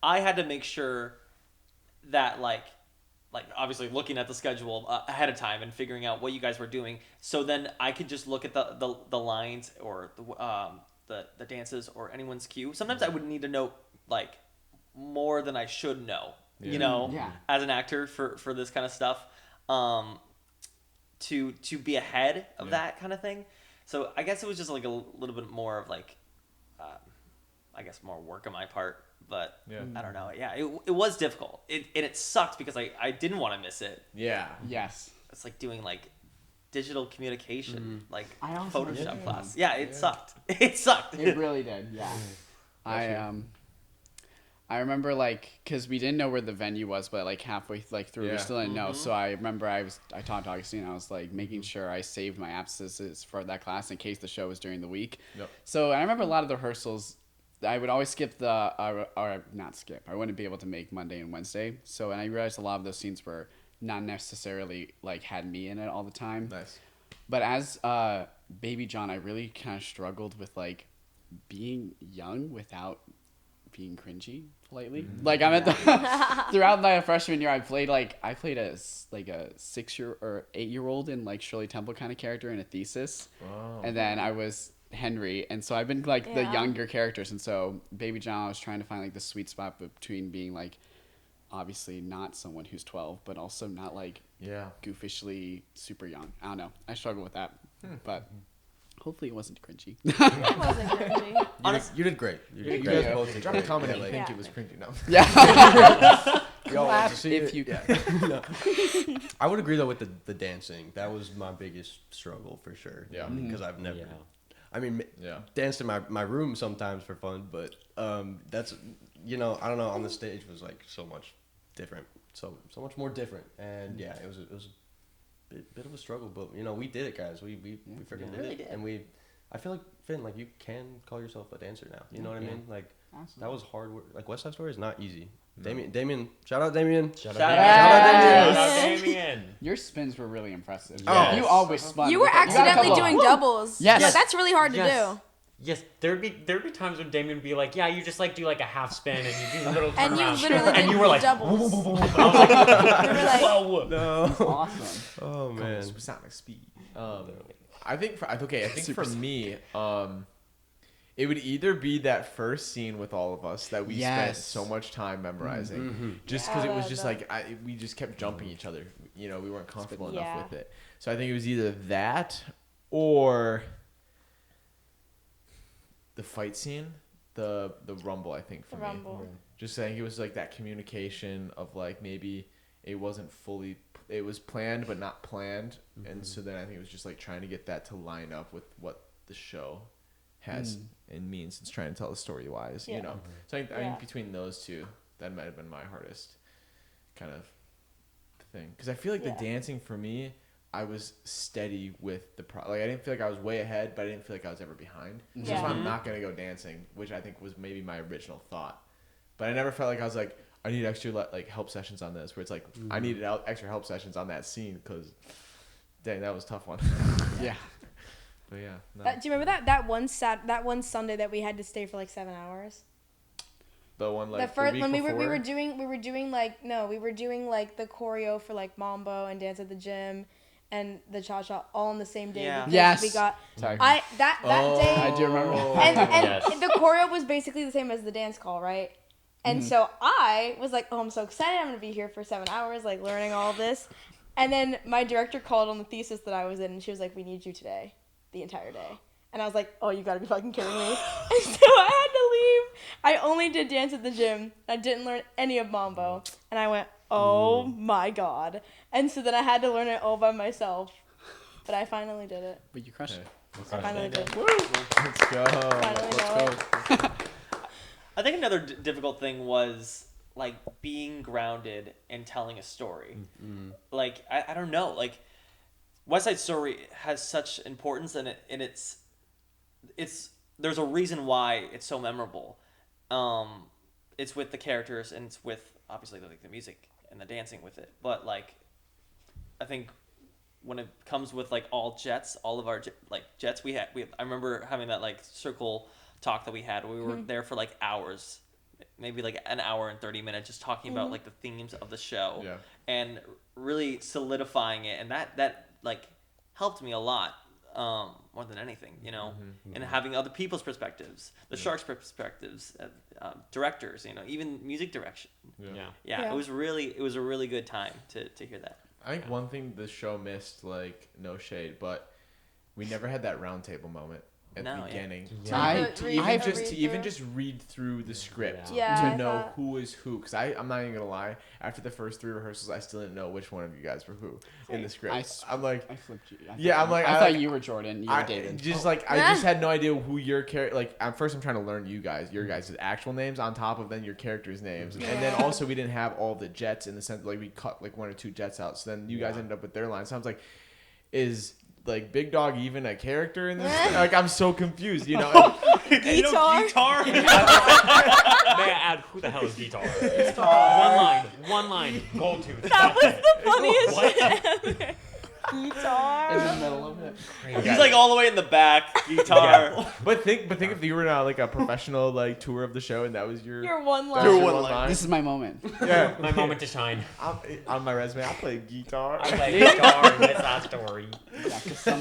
I had to make sure that like obviously looking at the schedule ahead of time and figuring out what you guys were doing, so then I could just look at the lines or the dances or anyone's cue. Sometimes I would need to know like more than I should know, you know, as an actor for this kind of stuff, to be ahead of that kind of thing. So I guess it was just like a little bit more of like, I guess more work on my part, but I don't know. Yeah, it was difficult. It sucked because I didn't want to miss it. Yeah. Yes. It's like doing like digital communication, like I also Photoshop did. class. Yeah, it sucked. It sucked. It really did. Yeah. I remember like because we didn't know where the venue was, but like halfway like through we still didn't know. So I remember I talked to Augustine. I was like making sure I saved my absences for that class in case the show was during the week. Yep. So I remember a lot of the rehearsals. I would always skip or not skip. I wouldn't be able to make Monday and Wednesday. So and I realized a lot of those scenes were not necessarily like had me in it all the time. Nice. But as Baby John, I really kind of struggled with like being young without being cringy politely. Like I'm at the throughout my freshman year, I played a 6-year or 8-year-old in like Shirley Temple kind of character in a thesis, and then I was Henry, and so I've been like the younger characters, and so Baby John, I was trying to find like the sweet spot between being like obviously not someone who's 12, but also not like goofishly super young. I don't know. I struggle with that, but hopefully it wasn't cringy. It wasn't cringy. You did great. You guys guys both did drop a comment if you like- think it was cringy. No. Yeah. Y'all want to Laugh see if it? you No. I would agree though with the dancing. That was my biggest struggle for sure. Yeah. Because I've never. Yeah. I mean, danced in my room sometimes for fun, but that's I don't know. On the stage was like so much different, so much more different, and it was a bit of a struggle, but we did it, guys. We freaking did Really it, did. and I feel like Finn, like you can call yourself a dancer now. You know what I mean? Like that was hard work. Like West Side Story is not easy. Damien, shout out Damien. Shout Shout out out Damien. Damien. Your spins were really impressive. Yes. You always spun. You were with it. got a accidentally couple of- doing doubles. Yes. But that's really hard to Yes. do. Yes, there'd be times when Damien would be like, "Yeah, you just like do like a half spin and you do a little And you turnaround." literally and did you were like, doubles. "Woo, woo, woo, woo," woo. I was like, You were like, "Whoa." No. Awesome. Oh man. Supersonic speed. I think for me, it would either be that first scene with all of us that we spent Yes. so much time memorizing, Mm-hmm. just because it was Yeah, just that- like we just kept jumping each other. We weren't comfortable Yeah. enough with it. So I think it was either that or the fight scene, the rumble. I think for The me, rumble. just saying it was like that communication of like maybe it wasn't fully. It was planned but not planned, and so then I think it was just like trying to get that to line up with what the show has and means. It's trying to tell the story wise, Yeah. So I think Yeah. between those two, that might have been my hardest kind of thing, because I feel like Yeah. the dancing for me, I was steady with the like I didn't feel like I was way ahead, but I didn't feel like I was ever behind. So Yeah. if I'm not gonna go dancing, which I think was maybe my original thought, but I never felt like I was like, I need extra like help sessions on this, where it's like I needed extra help sessions on that scene because dang, that was a tough one. Yeah. But yeah, no. Do you remember that one Sunday that we had to stay for like 7 hours? The one like The first week when we before? were doing like the choreo for like Mambo and Dance at the Gym and the Cha Cha all on the same day. Yeah. because Yes. We got Sorry. that day. I do remember. And Yes. the choreo was basically the same as the dance call, right? And so I was like, oh, I'm so excited. I'm going to be here for 7 hours, like learning all this. And then my director called on the thesis that I was in, and she was like, we need you today, the entire day. And I was like, oh, you got to be fucking kidding me. And so I had to leave. I only did Dance at the Gym. I didn't learn any of Mambo. And I went, oh my God. And so then I had to learn it all by myself. But I finally did it. But you crushed it. I finally did. Let's go. Finally know it. I think another difficult thing was like being grounded and telling a story. Like I don't know, like West Side Story has such importance and it's there's a reason why it's so memorable. It's with the characters and it's with obviously like the music and the dancing with it. But like I think when it comes with like all of our jets I remember having that like circle talk that we had. We were there for like hours, maybe like an hour and 30 minutes, just talking about like the themes of the show and really solidifying it. And that like helped me a lot, more than anything, and having other people's perspectives, the Sharks' perspectives, directors, even music direction. Yeah. It was a really good time to hear that. I think one thing the show missed, like no shade, but we never had that round table moment at the beginning. Yeah. To even just read through the script Yeah, to I know thought- who is who. Because I'm not even gonna lie, after the first 3 rehearsals, I still didn't know which one of you guys were who in the script. I'm like, I flipped you. I thought you were Jordan. You were David. I just had no idea who your character. Like at first, I'm trying to learn your guys' actual names on top of then your characters' names, and then also we didn't have all the jets in the sense like we cut like 1 or 2 jets out. So then you guys ended up with their lines. So I was like, is like Big Dog even a character in this? Like I'm so confused, Guitar. Guitar. May I add, who the hell is Guitar? One line, gold tooth. That was the funniest What? shit ever. Guitar. in the middle of it. He's like all the way in the back, guitar. But think if you were on like a professional like tour of the show and that was your Your one that was line. your one line. This is my moment. Yeah, My moment to shine. on my resume, I play guitar. I play guitar in West Side Story.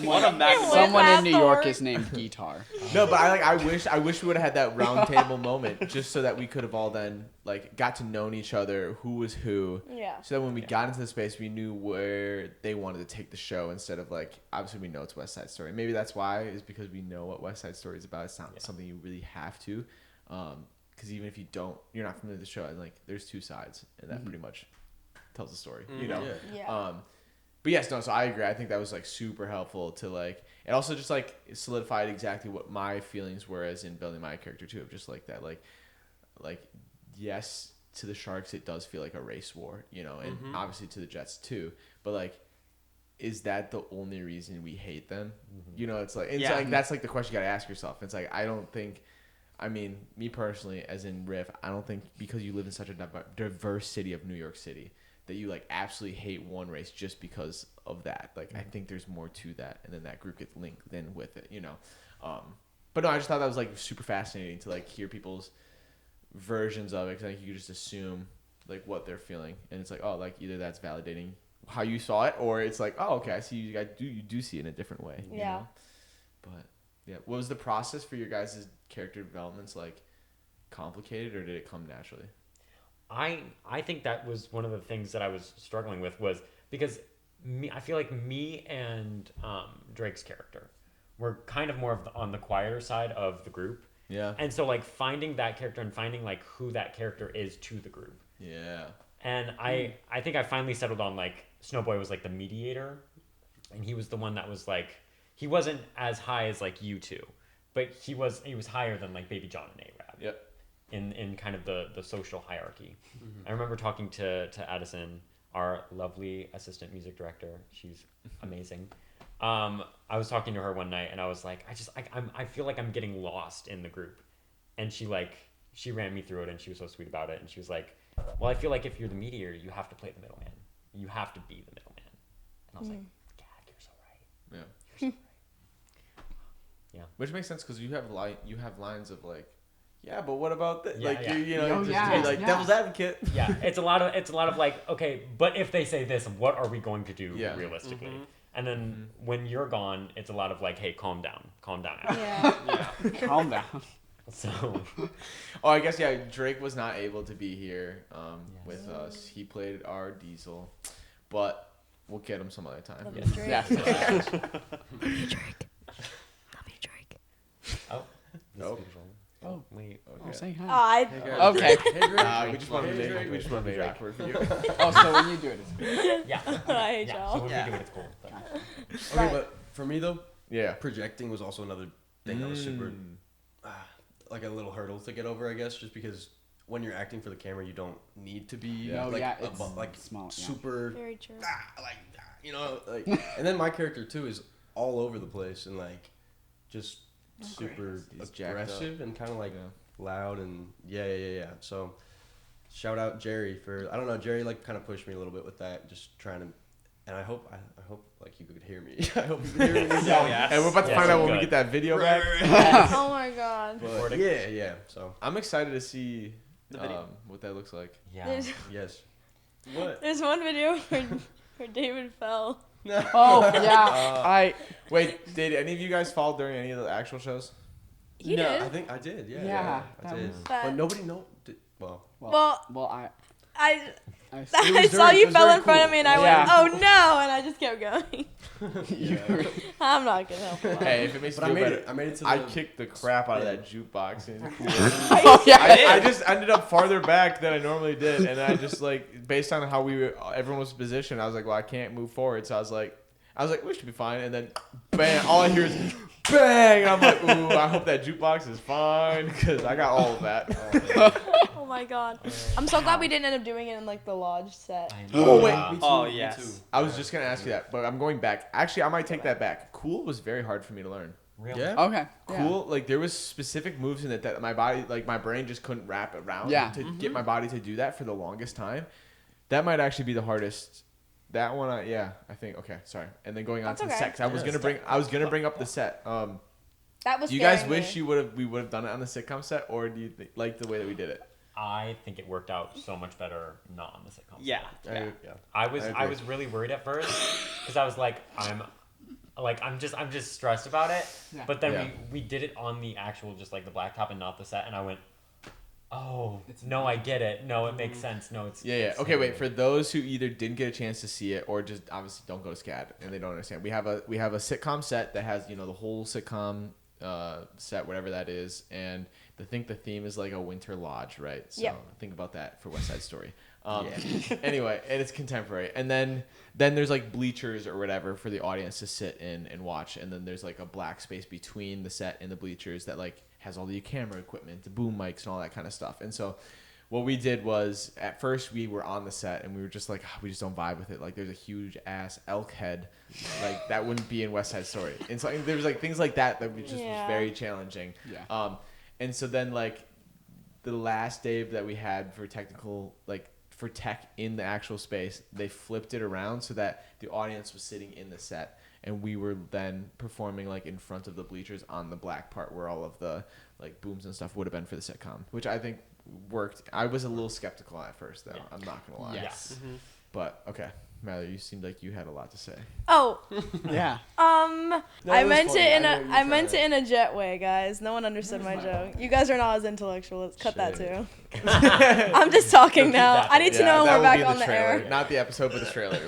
What a magazine. Someone in Where's New that York story? is named Guitar. No, but I wish we would have had that round table moment just so that we could have all then like got to know each other, who was who. Yeah. So that when we got into the space, we knew where they wanted to take the show instead of like, obviously we know it's West Side Story. Maybe that's why, is because we know what West Side Story is about. It's not something you really have to. Because even if you're not familiar with the show, and like there's two sides, and that pretty much tells the story, you know? Yeah. But yes, no, so I agree. I think that was like super helpful to like, it also just like solidified exactly what my feelings were as in building my character too, of just like that, like yes, to the Sharks, it does feel like a race war, you know, and obviously to the Jets too, but like, is that the only reason we hate them? You know, it's like, like, that's like the question you got to ask yourself. It's like, I don't think, I mean, me personally, as in Riff, I don't think because you live in such a diverse city of New York City that you like absolutely hate one race just because of that. Like, I think there's more to that, and then that group gets linked in with it, you know. But no, I just thought that was like super fascinating to like hear people's versions of it, because like you could just assume like what they're feeling, and it's like, oh, like either that's validating how you saw it, or it's like, oh, okay, I see you guys do see it in a different way. You know? But yeah, what was the process for your guys' character developments like? Complicated, or did it come naturally? I think that was one of the things that I was struggling with, was because I feel like me and Drake's character were kind of more on the quieter side of the group. Yeah. And so like finding that character and finding like who that character is to the group. Yeah. And I think I finally settled on like Snowboy was like the mediator, and he was the one that was like, he wasn't as high as like you two, but he was higher than like Baby John and A-Rab. Yep. In kind of the social hierarchy. I remember talking to Addison, our lovely assistant music director. She's amazing. I was talking to her one night, and I was like, I feel like I'm getting lost in the group. And she ran me through it, and she was so sweet about it. And she was like, well, I feel like if you're the mediator, you have to play the middleman. You have to be the middleman. And I was like, Gag, you're so right. Yeah. You're so right. Yeah. Which makes sense, because you have lines of like, yeah, but what about this? Yeah, like yeah. you know, Oh, just yeah, be like yeah. devil's advocate. Yeah, it's a lot of like, okay, but if they say this, what are we going to do realistically? And then when you're gone, it's a lot of like, hey, calm down. Yeah. Calm down. So, Oh, I guess Drake was not able to be here with us. He played our Diesel, but we'll get him some other time. Love you, Yes. Drake. Yeah. Love you, Drake. Love you, Drake. oh, Nope. Oh, wait. oh, say hi. I Okay. We just want to make it awkward for you. Oh, so when you do it, it's Yeah. I hate Yeah. y'all. So when we do it, it's cool. But, Okay, Right. but for me though, Yeah. projecting was also another thing that was super, like a little hurdle to get over, I guess, just because when you're acting for the camera, you don't need to be Yeah. Oh, like yeah, it's like small, yeah. super, Very true. you know, like. And then my character too is all over the place and like just super He's jacked aggressive and kind of like Yeah. loud and yeah. So shout out Jerry for, I don't know, Jerry like kind of pushed me a little bit with that, just trying to. And I hope like you could hear me. I hope you could hear me. And we're about to Yes, find out when we good. get that video back. Oh my god. But Recording. yeah. So I'm excited to see The video. what that looks like. yeah. There's, yes. What? there's one video where David fell. Oh, yeah. Wait, did any of you guys fall during any of the actual shows? He No, did. I think I did. Yeah. Yeah, I that did. was- But- But nobody know. Well. Well, I I It I was saw very- it you was fell very in front of cool. me and I Yeah. went, oh no, and I just kept going. Yeah. I'm not gonna help him. Hey, if it makes But you I feel made better, it. I made it to the. I kicked the crap out of that jukebox. And Oh, yeah. I just ended up farther back than I normally did, and I just like based on how everyone was positioned, I was like, well, I can't move forward, so I was like, we should be fine, and then bang, all I hear is bang, and I'm like, ooh, I hope that jukebox is fine, because I got all of that. Oh my god. I'm so glad we didn't end up doing it in like the lodge set. Oh, wait. Me too, Oh, me yes. too. I was just gonna ask you that, but I'm going back. Actually, I might take that back. Cool was very hard for me to learn. Really? Yeah. Okay. Cool, like there was specific moves in it that my body, like my brain just couldn't wrap around Yeah. to get my body to do that for the longest time. That might actually be the hardest. That one, I think. Okay, sorry. And then going on That's to the okay. set, 'cause I was gonna bring up the set. That was Do you guys scaring wish me. we would have done it on the sitcom set, or do you like the way that we did it? I think it worked out so much better not on the sitcom. Yeah. Yeah. I was I agree. was really worried at first because I was like I'm just stressed about it. Yeah. But then Yeah. we did it on the actual just like the blacktop and not the set, and I went, Oh, It's no, not. I get it. No, it makes sense. No, it's... Yeah. Okay, wait. For those who either didn't get a chance to see it or just obviously don't go to SCAD and they don't understand, we have a sitcom set that has, the whole sitcom set, whatever that is, and I think the theme is like a winter lodge, right? So Yep. think about that for West Side Story. Anyway, and it's contemporary, and then there's like bleachers or whatever for the audience to sit in and watch, and then there's like a black space between the set and the bleachers that like has all the camera equipment, the boom mics, and all that kind of stuff. And so what we did was, at first we were on the set and we were just like, we just don't vibe with it. Like there's a huge ass elk head, like that wouldn't be in West Side Story. And so there was like things like that was just was very challenging. Yeah. And so then like the last day that we had for technical, like for tech in the actual space, they flipped it around so that the audience was sitting in the set. And we were then performing like in front of the bleachers on the black part where all of the like booms and stuff would have been for the sitcom, which I think worked. I was a little skeptical at first though. Yeah. I'm not gonna lie. Yes. But okay, Mallory, you seemed like you had a lot to say. Oh, Yeah. No, I it was meant funny. it in I know a you're I meant trying it in a jet way, guys. No one understood my joke. You guys are not as intellectual. Let's cut that Shit. too. I'm just talking Keep now. that I need to know that we're will back be on the trailer. air. Not the episode, but the trailer.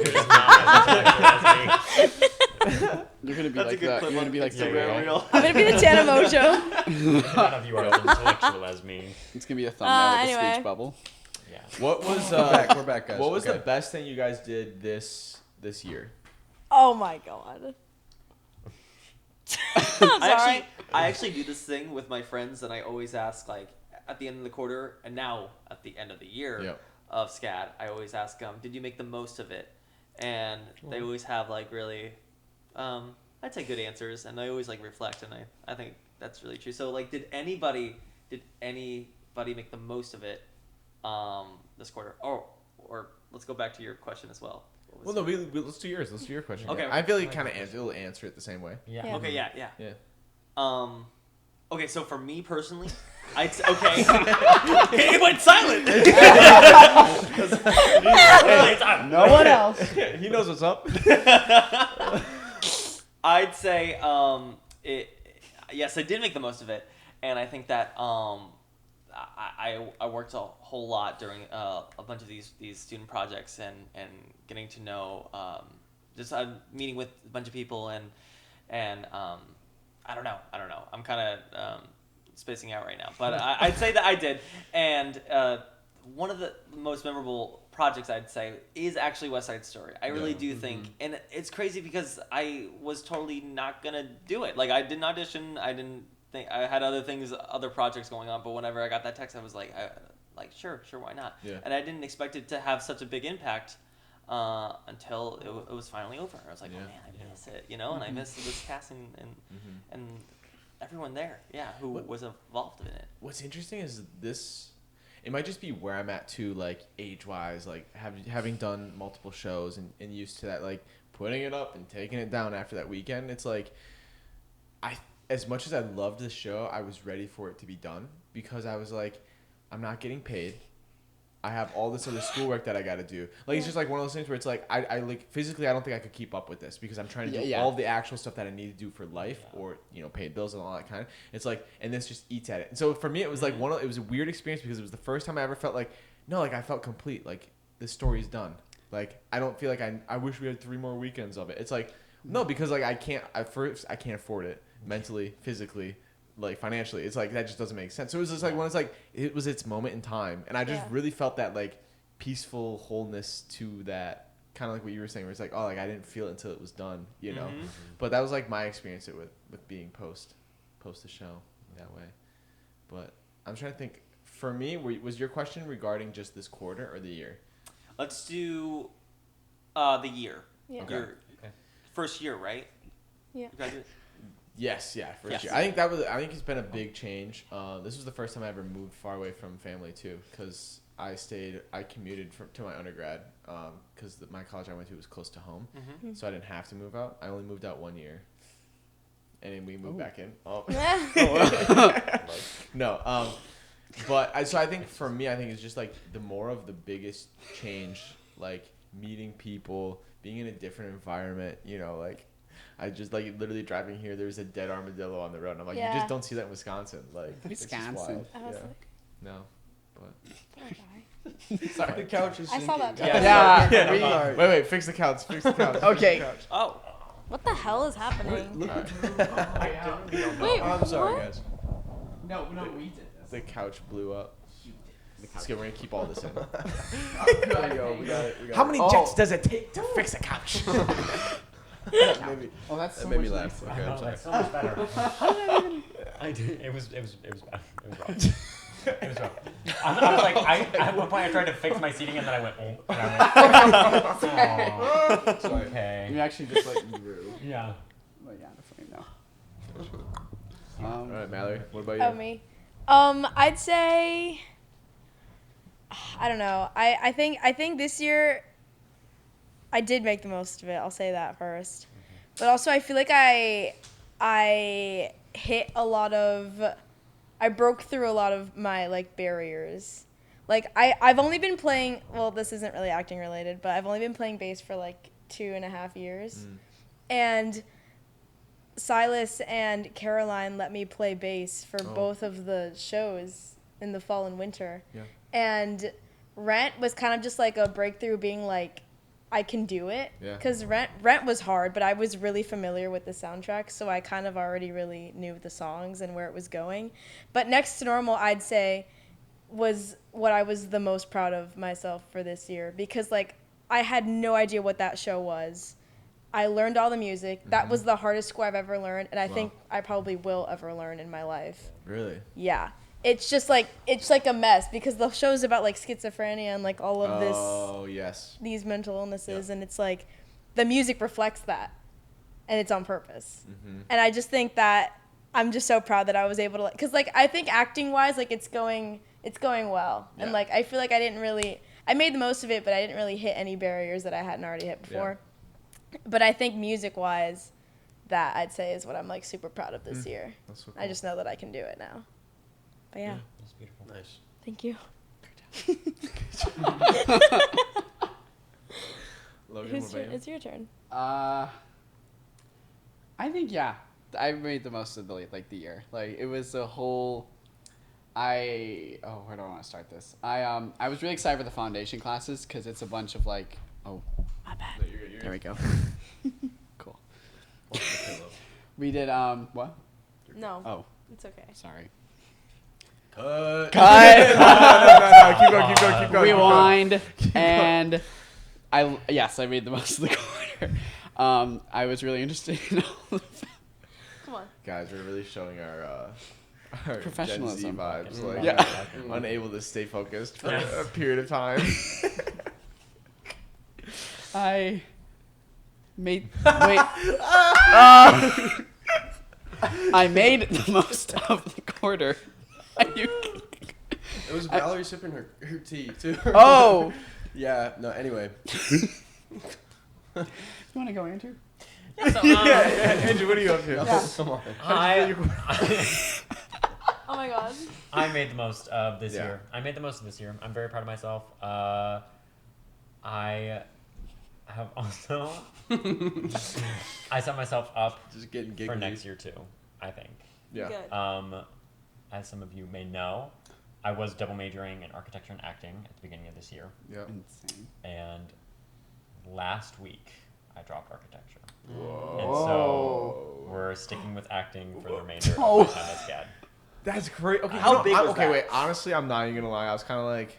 You're gonna be That's a like good the. clip You're on gonna be like the Instagram real. reel. I'm gonna be the Tana Mojo. None of you are as intellectual as me. It's gonna be a thumbnail with a anyway. speech bubble. Yeah. What was We're back, guys. what was Okay. the best thing you guys did this year? Oh my god. I'm sorry. I actually do this thing with my friends, and I always ask, like, at the end of the quarter, and now at the end of the year Yep. of SCAD, I always ask them, did you make the most of it? And they always have, like, really, I'd say good answers, and I always, like, reflect, and I think that's really true. So, like, did anybody make the most of it this quarter? Or let's go back to your question as well. What Well, was no, let's do yours. Let's do your question. Okay. I feel like kind of it'll answer it the same way. Yeah. Yeah. Okay, yeah. Yeah. Okay, so for me personally, okay. It went silent. No one else. He knows what's up. I'd say yes, I did make the most of it, and I think that I worked a whole lot during a bunch of these student projects and getting to know just meeting with a bunch of people and I don't know. I'm kind of spacing out right now, but I'd say that I did. And one of the most memorable projects I'd say is actually West Side Story. I really do think, and it's crazy because I was totally not gonna do it. Like I didn't audition. I didn't think I had other projects going on. But whenever I got that text, I was like, sure, why not? Yeah. And I didn't expect it to have such a big impact. Until it was finally over. I was like, Yeah. oh man, I miss it, and I miss this cast and everyone there, who was involved in it. What's interesting is this. It might just be where I'm at too, like age-wise, like having done multiple shows and used to that, like putting it up and taking it down after that weekend. It's like, as much as I loved the show, I was ready for it to be done because I was like, I'm not getting paid. I have all this other schoolwork that I got to do. Like, it's just like one of those things where it's like, I like physically, I don't think I could keep up with this because I'm trying to do all of the actual stuff that I need to do for life or, pay bills and all that kind of, it's like, and this just eats at it. And so for me, it was like it was a weird experience because it was the first time I ever felt like, no, like I felt complete. Like this story's done. Like, I don't feel like I wish we had 3 more weekends of it. It's like, no, because like I can't afford it mentally, physically, like financially. It's like that just doesn't make sense. So it was just like when it's like it was its moment in time, and I just really felt that like peaceful wholeness to that, kind of like what you were saying, where it's like, oh, like I didn't feel it until it was done, But that was like my experience with being post the show that way. But I'm trying to think. For me, was your question regarding just this quarter or the year? Let's do the year. Yeah. Okay. Your first year, right? Yeah. You graduated? Yes, first Yes. year. I think it's been a big change. This was the first time I ever moved far away from family too, because I commuted to my undergrad, because my college I went to was close to home, so I didn't have to move out. I only moved out 1 year, and then we moved back in. Oh. No, but I think for me, I think it's just like the more of the biggest change, like meeting people, being in a different environment, like. I just like literally driving here. There's a dead armadillo on the road. And I'm like, you just don't see that in Wisconsin. Like, it's just Wisconsin. wild. I was Yeah. like, No. Sorry. The couch is I saw sinking. that too. Yeah. Wait, fix the couch. Fix the couch. Okay. Fix the couch. Oh. What the hell is happening? Look. Wait, I'm sorry, what? guys. No, we did this. The couch blew up. It's good. We're gonna keep all this in. There you go. We got it. How many Oh. jets does it take to fix a couch? Maybe. Oh, that's so That made me much laugh. nicer. Okay, I'm sorry. That's so much better. I did. It was bad. It was rough. It was rough. I was like, at one point I tried to fix my seating and then I went, oh, and I went, oh, okay. You actually just like grew. Yeah. Well, yeah, that's fine now. All right, Mallory. What about you? Oh, me. I'd say, I don't know. I think this year I did make the most of it. I'll say that first. But also I feel like I hit a lot of, I broke through a lot of my like barriers. Like I've only been playing, well, this isn't really acting related, but I've only been playing bass for like 2.5 years. And Silas and Caroline let me play bass for both of the shows in the fall and winter. Yeah. And Rent was kind of just like a breakthrough, being like, I can do it. Yeah. Because Rent was hard, but I was really familiar with the soundtrack, so I kind of already really knew the songs and where it was going. But Next to Normal, I'd say, was what I was the most proud of myself for this year, because like I had no idea what that show was. I learned all the music. That was the hardest score I've ever learned, and I think I probably will ever learn in my life. Really? Yeah. It's just like, it's like a mess, because the show's about like schizophrenia and like all of Oh, yes. these mental illnesses, and it's like the music reflects that, and it's on purpose. And I just think that I'm just so proud that I was able to, because like I think acting wise, like it's going well. And Yeah. like I feel like I made the most of it, but I didn't really hit any barriers that I hadn't already hit before. But I think music wise, that I'd say is what I'm like super proud of this year. That's so cool. I just know that I can do it now. But yeah. That's beautiful. Nice. Thank you. Logan, what about you? It's your turn. I think I made the most of the year. Like it was a whole. Where do I want to start this? I was really excited for the foundation classes because it's a bunch of like My bad. No, you're good. there we go. Cool. Watch the pillow. We did what? No. Oh, It's okay. sorry. Cut. No. Keep going. Keep going. Rewind. And I made the most of the quarter. I was really interested in all of Come on. Guys, we're really showing our Professionalism. Gen Z vibes. Like, Yeah. unable to stay focused for a period of time. I made I made the most of the quarter. It was Valerie sipping her tea too. Oh, Yeah. No. Anyway. you want to go, Andrew? So, Andrew, what are you up to? Yeah. Come on. Oh my god. I made the most of this Yeah. year. I'm very proud of myself. I have also I set myself up Just getting for giggly. next year too, I think. Yeah. Good. As some of you may know, I was double majoring in architecture and acting at the beginning of this year, Yeah. Insane. and last week I dropped architecture. Whoa. And so we're sticking with acting for the remainder Oh. of my time at SCAD. That's great. Okay, How big was okay, that? wait. Honestly, I'm not even gonna lie. I was kind of like,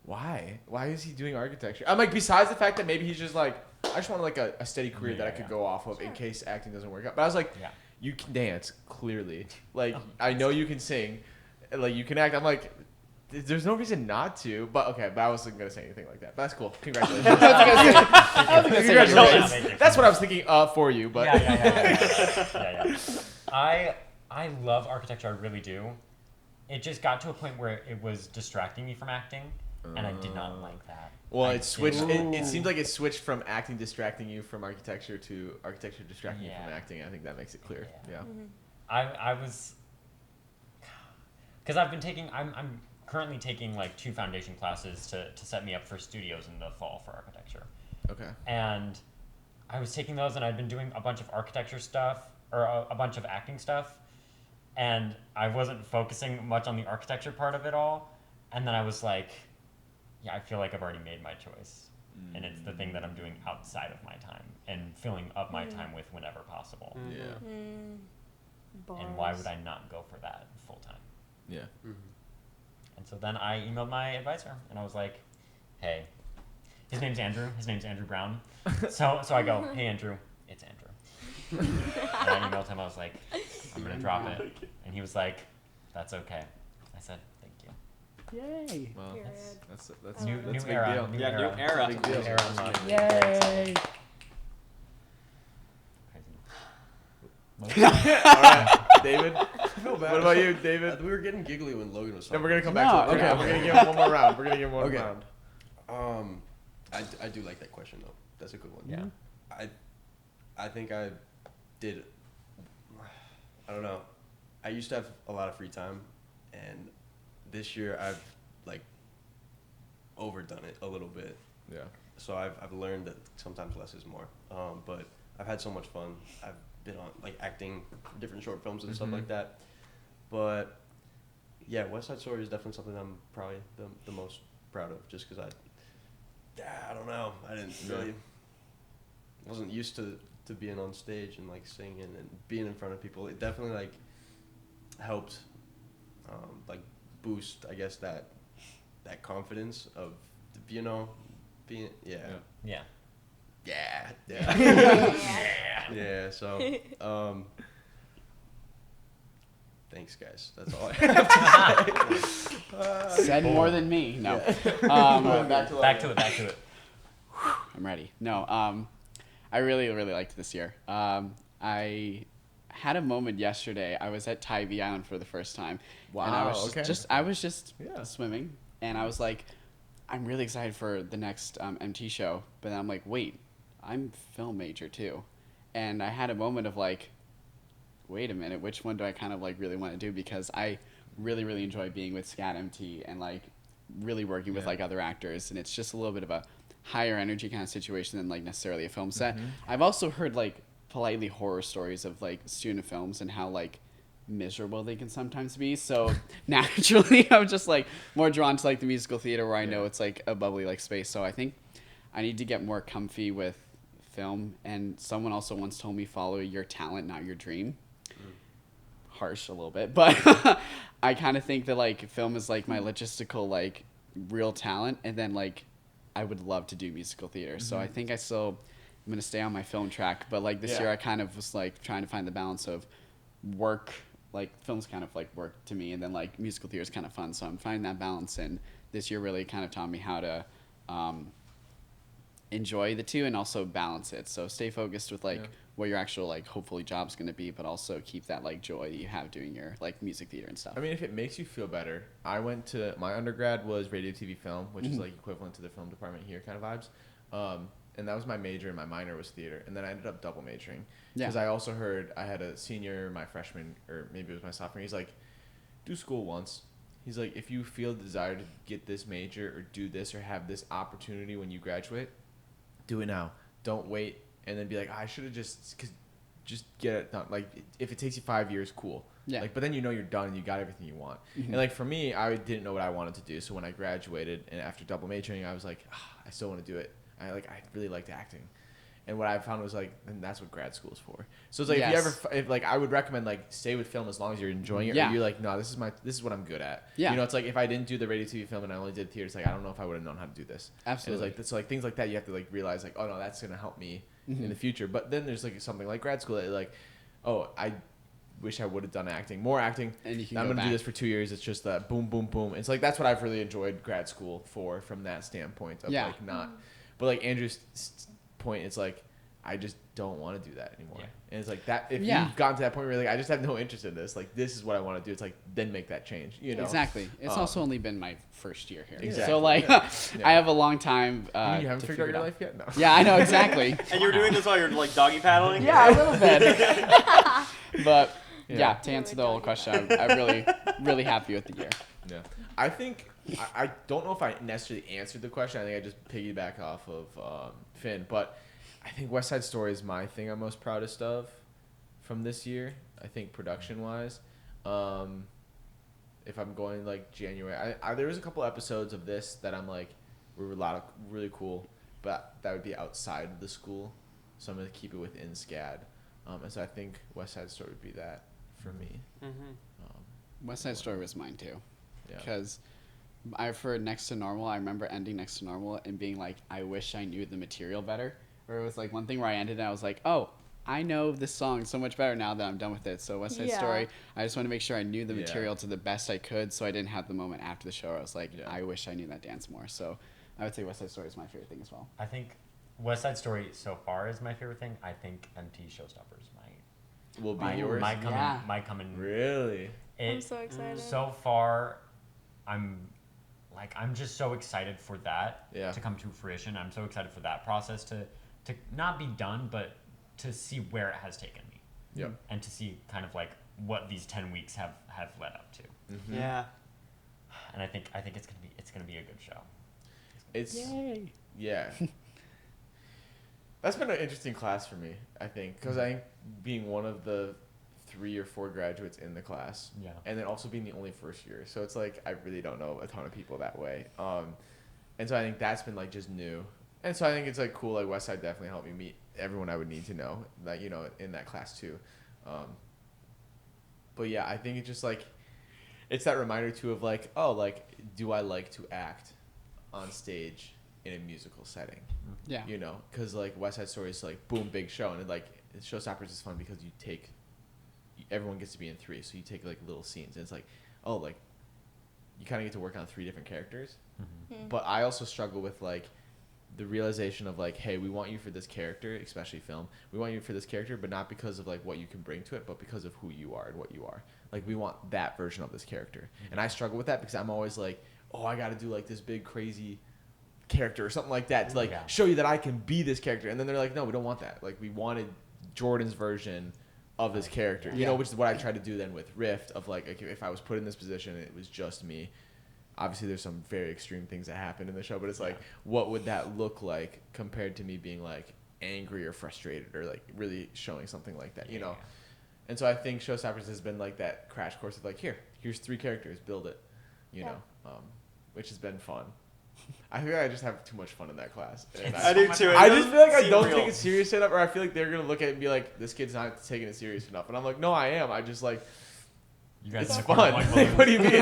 why? Why is he doing architecture? I'm like, besides the fact that maybe he's just like, I just want like a steady career that I could go off of in case acting doesn't work out. But I was like, Yeah. you can dance clearly. Like I know you can sing, like you can act. I'm like, there's no reason not to. But okay, but I wasn't gonna say anything like that. But that's cool. Congratulations. Congratulations. Thank you. That's what I was thinking for you. But Yeah. I love architecture. I really do. It just got to a point where it was distracting me from acting, and I did not like that. Well, I it switched. did- It seems like it switched from acting distracting you from architecture to architecture distracting you from Yeah. acting. I think that makes it clear. Yeah. Yeah. I was, because I'm currently taking like 2 foundation classes to set me up for studios in the fall for architecture. Okay. And I was taking those, and I'd been doing a bunch of architecture stuff, or a bunch of acting stuff, and I wasn't focusing much on the architecture part of it all. And then I was like, yeah, I feel like I've already made my choice. And it's the thing that I'm doing outside of my time and filling up my time with whenever possible. Yeah. And why would I not go for that full time? Yeah. And so then I emailed my advisor and I was like, hey, his name's Andrew Brown. So I go, hey Andrew, it's Andrew. And I emailed him, I was like, I'm gonna drop it. And he was like, that's okay. I said, thank you. Yay. Well, Period. that's New a big era. deal. New Yeah, era. new era. Big deal. New era unlocked. Yay. Crazy. All right, David. I feel bad. What about you, David? We were getting giggly when Logan was Then talking. we're gonna come back to it. No, Okay, we're gonna give him one more round. We're gonna give him one Okay. round. I do like that question though. That's a good one. Yeah. I think I did. I don't know. I used to have a lot of free time, and this year I've like overdone it a little bit. Yeah. So I've learned that sometimes less is more. But I've had so much fun. I've been on like acting for different short films and stuff like that. But yeah, West Side Story is definitely something I'm probably the most proud of, just because I don't know, I didn't really wasn't used to being on stage and like singing and being in front of people. It definitely like helped like boost, I guess, that confidence of, you know, being Yeah. yeah. So thanks guys, that's all I have to say. Said more than me. No. Back to it. I'm ready. No, I really, really liked this year. I had a moment yesterday. I was at Tybee Island for the first time. Wow, And I was okay. I was just Yeah. swimming, and I was like, I'm really excited for the next MT show. But then I'm like, wait, I'm film major too. And I had a moment of like, wait a minute, which one do I kind of like really want to do? Because I really, really enjoy being with SCAD MT and like really working with like other actors. And it's just a little bit of a higher energy kind of situation than like necessarily a film set. I've also heard like politely horror stories of like student films and how like miserable they can sometimes be. So naturally I'm just like more drawn to like the musical theater where I know it's like a bubbly like space. So I think I need to get more comfy with film. And someone also once told me, follow your talent, not your dream. Harsh a little bit, but I kind of think that like film is like my logistical like real talent, and then like I would love to do musical theater. So I think I'm gonna stay on my film track, but like this year I kind of was like trying to find the balance of work, like film's kind of like work to me, and then like musical theater is kind of fun. So I'm finding that balance, and this year really kind of taught me how to enjoy the two and also balance it. So stay focused with like what your actual like hopefully job's gonna be, but also keep that like joy that you have doing your like music theater and stuff. I mean, if it makes you feel better, I went to my undergrad was radio, TV, film, which is like equivalent to the film department here kind of vibes. And that was my major, and my minor was theater. And then I ended up double majoring because I also heard I had a senior, my freshman, or maybe it was my sophomore. He's like, do school once. He's like, if you feel the desire to get this major or do this or have this opportunity when you graduate, do it now. Don't wait and then be like, I should have just get it done. Like, if it takes you 5 years, cool. Yeah. Like, but then you know you're done and you got everything you want. And like for me, I didn't know what I wanted to do. So when I graduated and after double majoring, I was like, I still want to do it. I really liked acting. And what I found was like, and that's what grad school is for. So it's like if like I would recommend like stay with film as long as you're enjoying it. Yeah. Or you're like, no, this is what I'm good at. Yeah. You know, it's like if I didn't do the radio, TV, film, and I only did theater, it's like I don't know if I would have known how to do this. Absolutely. And it's like so like things like that you have to like realize like, oh no, that's gonna help me in the future. But then there's like something like grad school that like, oh, I wish I would have done more acting. And you can I'm go gonna do back. this for 2 years. It's just that boom, boom, boom. It's like that's what I've really enjoyed grad school for from that standpoint of like not. But like Andrew's point, it's like I just don't want to do that anymore. Yeah. And it's like that if you've gotten to that point where you're like I just have no interest in this, like this is what I want to do, it's like then make that change, you know. Exactly. It's also only been my first year here. Exactly. So like I have a long time You mean you haven't to figured out your it life yet? No. Yeah, I know exactly. And you were doing this while you're like doggy paddling? Yeah, a little bit. But Yeah. to answer the whole question, I'm really, really happy with the year. Yeah. I think I don't know if I necessarily answered the question. I think I just piggyback off of Finn, but I think West Side Story is my thing I'm most proudest of from this year. I think production wise, if I'm going like January, there was a couple episodes of this that I'm like were a lot of really cool, but that would be outside of the school, so I'm gonna keep it within SCAD. And so I think West Side Story would be that for me. West Side Story was mine too, Yeah. because for Next to Normal, I remember ending Next to Normal and being like, I wish I knew the material better. Or it was like one thing where I ended and I was like, oh, I know this song so much better now that I'm done with it. So West Side Story, I just want to make sure I knew the material to the best I could, so I didn't have the moment after the show where I was like, I wish I knew that dance more. So I would say West Side Story is my favorite thing as well. I think West Side Story so far is my favorite thing. I think MT Showstoppers Will be yours. might come in. Really? I'm so excited. So far, I'm just so excited for that to come to fruition. I'm so excited for that process to not be done, but to see where it has taken me. Yep. And to see kind of like what these 10 weeks have led up to. Mm-hmm. Yeah. And I think it's gonna be a good show. Yay. Yeah. That's been an interesting class for me, I think, because I think being one of the 3 or 4 graduates in the class, and then also being the only first year, so it's like I really don't know a ton of people that way, and so I think that's been like just new, and so I think it's like cool. Like Westside definitely helped me meet everyone I would need to know, like in that class too, but yeah, I think it's just like it's that reminder too of like, oh, like do I like to act on stage in a musical setting? Yeah. Because like West Side Story is like boom, big show, and Showstoppers is fun because everyone gets to be in 3, so you take like little scenes, and it's like, oh, like you kind of get to work on 3 different characters. But I also struggle with like the realization of like, hey, we want you for this character, especially film. We want you for this character, but not because of like what you can bring to it, but because of who you are and what you are. Like we want that version of this character, and I struggle with that because I'm always like, oh, I got to do like this big crazy character or something like that to like show you that I can be this character, and then they're like, no, we don't want that. Like we wanted Jordan's version of this character, which is what I tried to do then with Rift, of like if I was put in this position and it was just me. Obviously there's some very extreme things that happen in the show, but it's like, what would that look like compared to me being like angry or frustrated or like really showing something like that, And so I think Showstoppers has been like that crash course of like, here's 3 characters, build it, which has been fun. I feel like I just have too much fun in that class. I do too. I just feel like I don't take it serious enough, or I feel like they're gonna look at it and be like, "This kid's not taking it serious enough," and I'm like, "No, I am. I just like, it's fun. Like, what do you mean?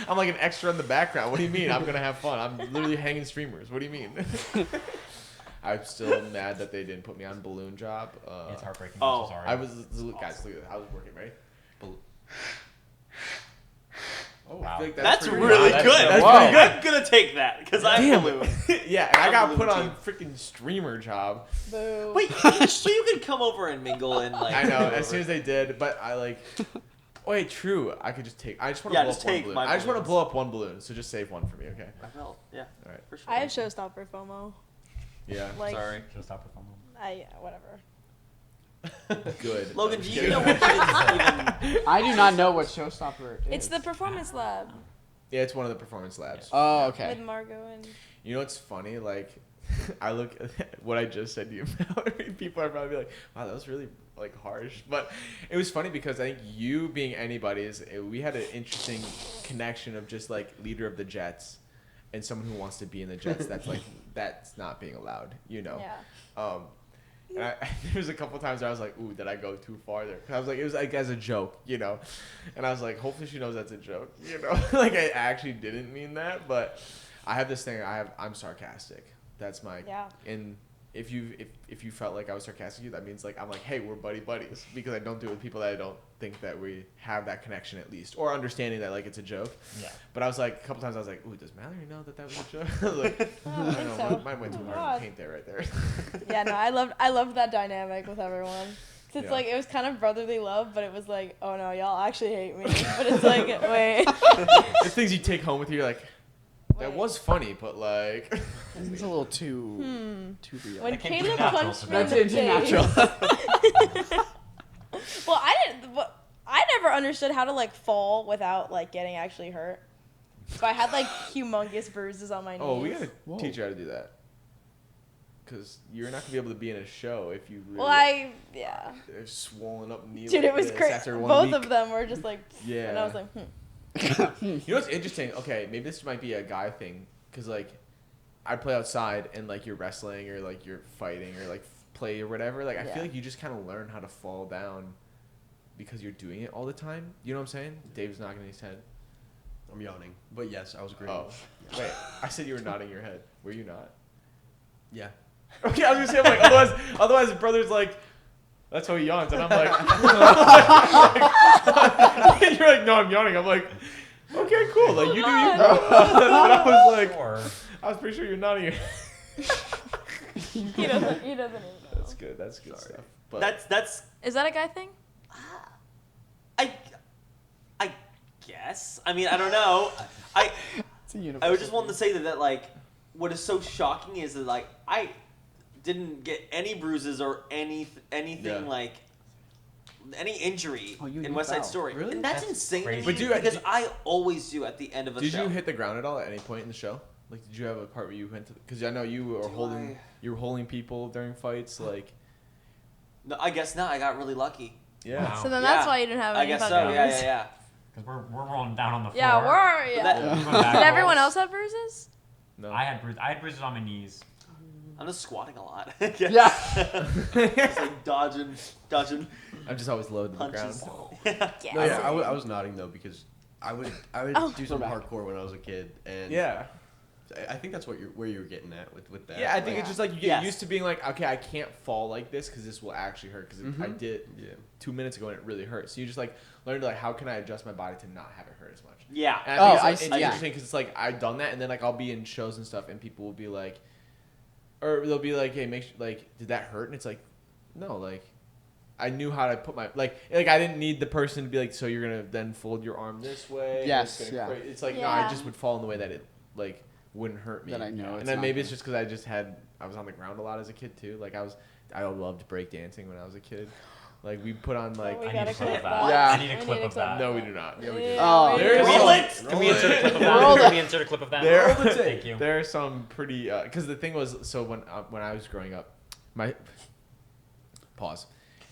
I'm like an extra in the background. What do you mean? I'm gonna have fun. I'm literally hanging streamers. What do you mean?" I'm still mad that they didn't put me on Balloon Job. It's heartbreaking. Oh, I'm so sorry. I was guys. Look at this. I was working right. Oh, wow. I feel like That's pretty really good. good. That's pretty pretty good. I'm gonna take that because I'm Balloon. Yeah, and I got put on team. freaking streamer job. Boo. Wait, so you could come over and mingle and like. I know. As soon as they did, but I like. Wait, true. I could just take. I just want to blow up one balloon. I just want to blow up one balloon. So just save one for me, okay? I will. Yeah. All right. For sure. I have showstopper FOMO. Yeah. Like, Sorry. Showstopper FOMO. Whatever. Good. Logan, do you know what you didn't even? I do not know what Showstopper is. It's the performance lab Yeah, it's one of the performance labs. Oh, okay. with Margot and. You know what's funny? Like, I look at what I just said to you, Mallory. People are probably like, "Wow, that was really like harsh." But it was funny because I think you being anybody's, we had an interesting connection of just like leader of the Jets and someone who wants to be in the Jets. That's not being allowed, Yeah. And there was a couple times where I was like, "Ooh, did I go too far there?" 'Cause I was like, it was like as a joke, And I was like, hopefully she knows that's a joke, Like I actually didn't mean that, but I have this thing. I'm sarcastic. That's my. Yeah. And if you felt like I was sarcastic to you, that means like I'm like, hey, we're buddies because I don't do it with people that I don't think that we have that connection at least, or understanding that like it's a joke. Yeah. But I was like, a couple times I was like, ooh, does Mallory know that was a joke? I was like, I don't know, mine went too hard in the paint there, right there. Yeah, no, I loved that dynamic with everyone. 'Cause it's like, it was kind of brotherly love, but it was like, oh no, y'all actually hate me. But it's like, wait. There's things you take home with you, you're like, that was funny, but like. It's a little too real. When That came Caleb too natural punched to me me. in That's the too face. natural. Well, I never understood how to like fall without like getting actually hurt. So I had like humongous bruises on my knees. Oh, we gotta teach you how to do that. Because you're not gonna be able to be in a show if you really. Well, They're swollen up knee. dude, like it was this crazy. after 1 Both week. of them were just like, Yeah. and I was like, You know what's interesting? Okay, maybe this might be a guy thing, because like, I play outside and like you're wrestling or like you're fighting or like play or whatever. Like I feel like you just kind of learn how to fall down because you're doing it all the time. You know what I'm saying? Dave's knocking his head. I'm yawning, but yes, I was agreeing. Oh, wait. I said you were nodding your head. Were you not? Yeah. Okay, I was gonna say, I'm like, otherwise, brother's like, that's how he yawns, and I'm like, and you're like, no, I'm yawning. I'm like, okay, cool. Like you do you, bro. And I was like, I was pretty sure you're nodding your head. He doesn't even know. That's good. That's good stuff. But That's Is that a guy thing? I guess. I mean, I don't know. I was just wanting to say that like what is so shocking is that like I didn't get any bruises or anything like any injury in West Side Story. Really? And that's insane to me But because I always do at the end of a show. did you hit the ground at all at any point in the show? Like, did you have a part where you went to? Because I know you were you were holding people during fights. Like, No, I guess not. I got really lucky. yeah. Wow. So then that's Yeah. why you didn't have I any guess so. fucking Yeah, bruises. yeah, yeah. Because we're rolling down on the floor. Yeah, we're But that- We went Did backwards. everyone else have bruises? No. I had bruises on my knees. I'm just squatting a lot. Yeah. Just like dodging I'm just always low to the punches. ground. Yes. No, yeah, I was nodding though because I would Oh. do some We're back. parkour when I was a kid, and Yeah. I think that's what where you're getting at with that. Yeah, I think Yeah. it's just like you get Yes. used to being like, okay, I can't fall like this because this will actually hurt. Because I Mhm. did Yeah. 2 minutes ago and it really hurt. So you just like learn to like, how can I adjust my body to not have it hurt as much? Yeah. And Oh, I think I it's, see, it's yeah. interesting because it's like I've done that and then like I'll be in shows and stuff and people will be like, or they'll be like, hey, did that hurt? And it's like, no, like I knew how to put my like I didn't need the person to be like, so you're gonna then fold your arm this way. and Yes, it's gonna yeah. It's like no, I Yeah. just would fall in the way that it like wouldn't hurt me. That I know it's And then not maybe it's gonna- just because I was on the ground a lot as a kid too. Like I loved breakdancing when I was a kid. Like we put on like. We I gotta need a clip clip of that. that. Yeah. I need a clip of that. No, we do not. Yeah, we do. Yeah, Oh, we there do. is Roll some- it. Can we insert a clip of Roll that? it. Can we insert a clip of that? There- Thank you. There are some pretty because the thing was so when I was growing up, my pause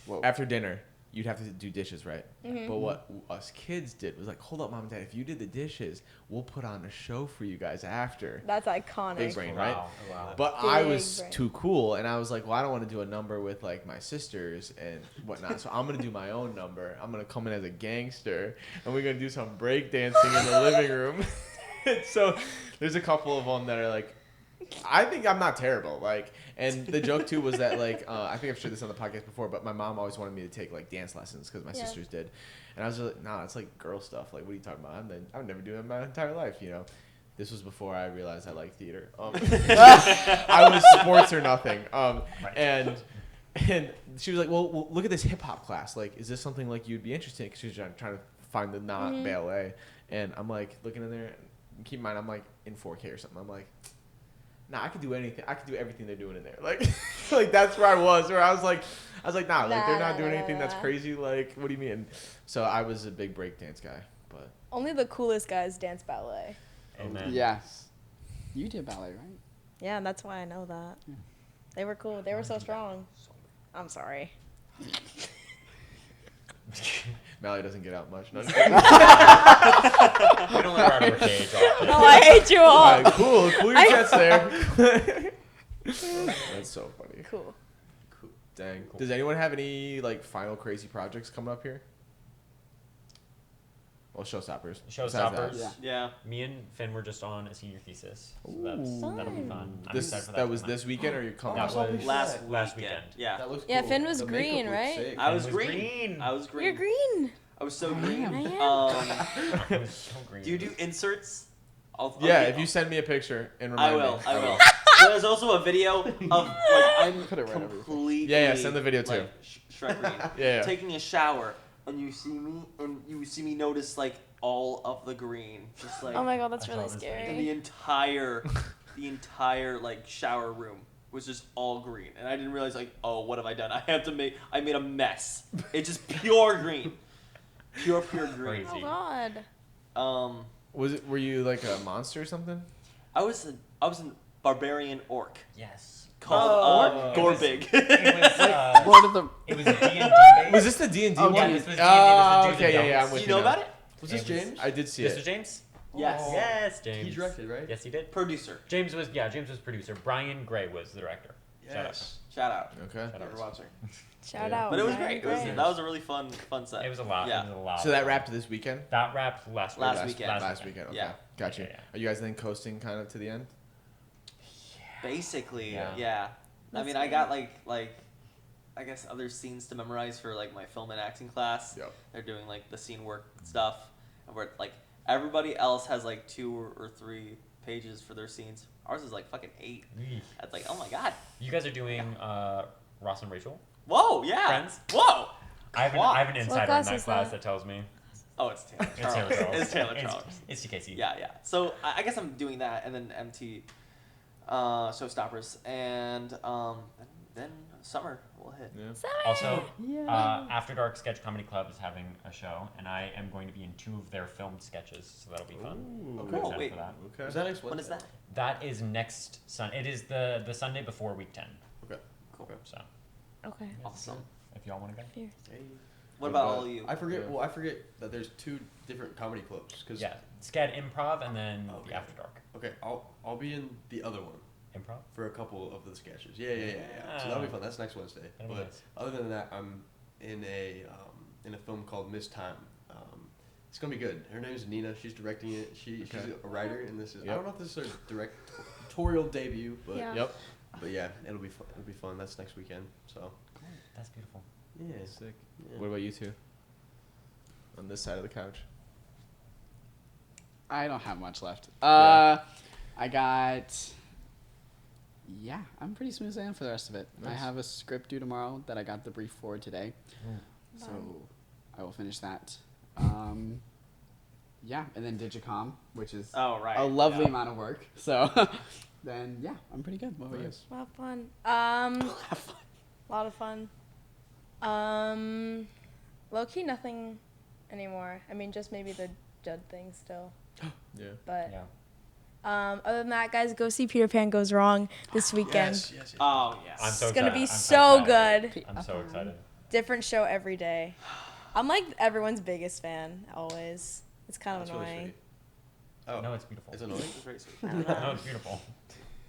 Whoa. after dinner you'd have to do dishes, right? Mhm. But what us kids did was like, hold up, mom and dad, if you did the dishes, we'll put on a show for you guys after. That's iconic. Big brain, right? Wow. But I Big was brain. too cool, and I was like, well, I don't want to do a number with like my sisters and whatnot, so I'm gonna do my own number. I'm gonna come in as a gangster, and we're gonna do some break dancing in the living room. So there's a couple of them that are like, I think I'm not terrible. Like, and the joke too was that like, I think I've shared this on the podcast before, but my mom always wanted me to take like dance lessons because my Yeah. sisters did, and I was just like, nah, it's like girl stuff. Like, what are you talking about? I would never do it in my entire life, you know. This was before I realized I liked theater. I was sports or nothing. And she was like, well, look at this hip hop class. Like, is this something like you'd be interested in? Because she was trying to find the not ballet. And I'm like looking in there. And keep in mind, I'm like in 4K or something. I'm like, nah, I could do anything. I could do everything they're doing in there. Like, like that's where I was. Where I was like, nah, like they're not doing anything that's crazy. Like, what do you mean? So I was a big breakdance guy, but Only the coolest guys dance ballet. Amen. Yes. You did ballet, right? Yeah, that's why I know that. Yeah. They were cool. They were so strong. I'm sorry. Mallory doesn't get out much. No, We don't let her out of her cage often. Oh, I hate you all. Alright, cool your jets there. That's so funny. Cool. Dang. Does anyone have any like final crazy projects coming up here? Well, showstoppers. Besides that. Showstoppers. Yeah. Yeah. Me and Finn were just on a senior thesis, so that'll be fun. I'm This excited for that was to come this weekend or you're coming? That out? was Last weekend. Yeah. That looks Yeah, cool. Finn was The green, makeup looks right? sick. I was Finn was green. green. I was green. You're green. I was so green. I am. It was so green. Do you do inserts? I'll Yeah, get- if you send me a picture and I remind will. me. I will. There's also a video of like I'm Put it right over your face. completely. Yeah, send the video too. Like, Shrek green. Yeah. Taking a shower and you see me notice like all of the green, just like Oh my god, that's I really saw this and the scary. entire like shower room was just all green, and I didn't realize like, oh, what have I done? I made a mess. It's just pure green, pure green. Crazy. Oh god. Were you like a monster or something? I was a barbarian orc Yes. called It was- Gorbig. It was Lord of the. it was a D&D base. Was this the D&D Oh, one? this was D&D. Oh, This was okay, Do's and yeah, I'm Don'ts. with Do you know now. about it? Was this James? I did see This it. was James? Yes. Oh. Yes, James. He directed, right? Yes, he did. Producer. James was producer. Brian Gray was the director. Yes. Shout out. Okay. Shout out. For watching. Shout Yeah. out. But it was Ryan great. Gray. That was a really fun set. It was a lot. Yeah. It was a lot. So that wrapped this weekend. That wrapped last weekend. Last weekend. Okay. Yeah. Gotcha. Yeah. Are you guys then coasting kind of to the end? Basically, Yeah. yeah. I That's mean, I got like I guess other scenes to memorize for like my film and acting class. Yep. They're doing like the scene work stuff, and where like everybody else has like 2 or 3 pages for their scenes. Ours is like fucking 8. Eesh. That's like, oh my god. You guys are doing Ross and Rachel. Whoa, yeah. Friends? Whoa. I have an insider in class that is class that? that tells me. Oh, it's Taylor It's Charles. Taylor Charles. It's Taylor Charles. It's TKC. Yeah. So I guess I'm doing that, and then MT, Showstoppers, and then summer will hit. Yeah. Also, Yeah. After Dark Sketch Comedy Club is having a show, and I am going to be in 2 of their filmed sketches, so that'll be fun. Ooh. I'm Cool. excited Wait. for that. Okay. Is that next When is Wednesday? that? That is next Sunday. It is the Sunday before week 10. Okay. Cool. So Okay. Awesome. if y'all want to go. Fierce. Hey. What about all of you? I forget. Yeah. Well, I forget that there's 2 different comedy clubs. Cause Yeah, SCAD Improv and then Okay. the After Dark. Okay, I'll be in the other one Improv? for a couple of the sketches. Yeah. So that'll be fun. That's next Wednesday. That'll be But nice. other than that, I'm in a film called Miss Time. It's gonna be good. Her name is Nina. She's directing it. She's Okay. a writer, and this is I Yep. don't know if this is her directorial debut, but Yeah. Yep. but yeah, it'll be fun. It'll be fun. That's next weekend. So That's beautiful. yeah. Sick. Yeah. What about you two? On this side of the couch. I don't have much left. Yeah. I got. Yeah, I'm pretty smooth sailing for the rest of it. I Nice. have a script due tomorrow that I got the brief for today, so Fun. I will finish that. Yeah, and then Digicom, which is Oh right. a lovely Yeah. amount of work. So then, yeah, I'm pretty good. What about Nice. A lot of fun. you? A lot of fun. Low key, nothing anymore. I mean, just maybe the Judd thing still. Yeah. But Yeah. other than that, guys, go see Peter Pan Goes Wrong this weekend. Yes. Oh yes. I'm so It's gonna excited. be I'm so excited. good. I'm so excited. Different show every day. I'm like everyone's biggest fan always. It's kind of That's really annoying. sweet. Oh, No, it's beautiful. it's annoying. It's very sweet. I don't know. No, it's beautiful.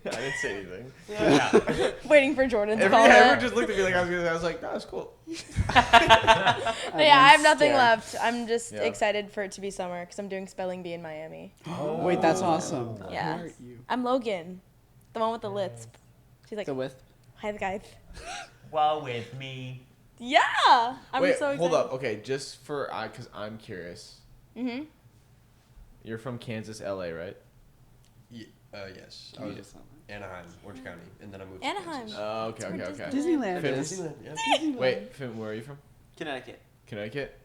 I didn't say anything. Yeah. Waiting for Jordan to Everyone comment. just looked at me like I was like, no, it's cool. But yeah, I have nothing scared. left. I'm just Yeah. excited for it to be summer because I'm doing spelling bee in Miami. Wait, that's awesome. Yeah. Who are you? I'm Logan, the one with the lisp. She's like, The with. hi guys. Well, with me. Yeah, I'm Wait, so excited. hold up. Okay, just for because I'm curious. Mhm. You're from Kansas, LA, right? Yes. I You was just saw Anaheim, Orange County, and then I moved Anaheim. to Kansas. Oh, okay, That's okay, where okay. Disneyland Finn- is. Disneyland, yeah. Wait, Finn, where are you from? Connecticut. Connecticut,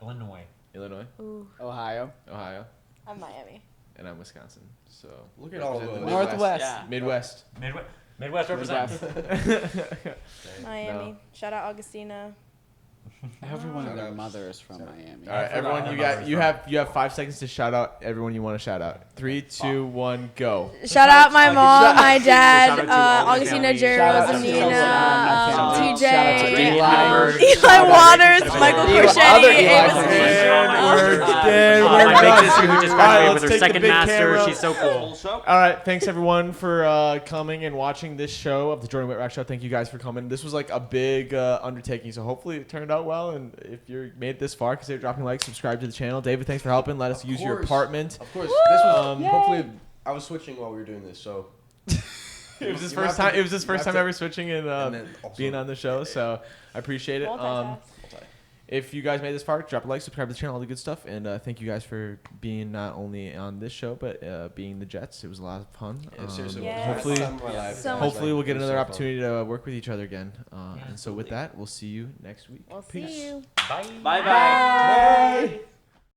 Illinois. Illinois, Ooh, Ohio. Ohio, I'm Miami. and I'm Wisconsin. So Look at all of represent those. the Northwest. Yeah. Midwest. Midwest represent. Miami. No. Shout out Augustina. Everyone Shout and their out. mother is from Miami. All right, everyone, you have 5 seconds to shout out everyone you want to shout out. 3, 2, 1 go. Shout out my mom, my Shout dad, out to all the Augustina, family. Jerry, Shout out to Rosanina, Chelsea, TJ, shout out to Eli. Eli Waters, Michael Eli. Corchetti, Other Ava Eli. Smith. And we're dead. My We're big done. sister who just All right, graduated let's with her take the second big master. camera. She's so Full cool. show. All right, thanks everyone for coming and watching this show of the Jordan Whitrock Show. Thank you guys for coming. This was like a big undertaking, so hopefully it turned out well. And if you made it this far, consider dropping a like, subscribe to the channel. David, thanks for helping. Let us Of use your course. apartment. Of course, this was Yay. hopefully I was switching while we were doing this, so It was his You first have to- time. It was his you first have time to- ever switching and then also- being on the show. So I appreciate it. Multitask. If you guys made this far, drop a like, subscribe to the channel, all the good stuff, and thank you guys for being not only on this show but being the Jets. It was a lot of fun. Yeah, seriously, Yeah. Hopefully, So much hopefully we'll get It was another so fun. opportunity to work with each other again. And so with absolutely. that, we'll see you next week. We'll see Peace. you. Bye. Bye bye.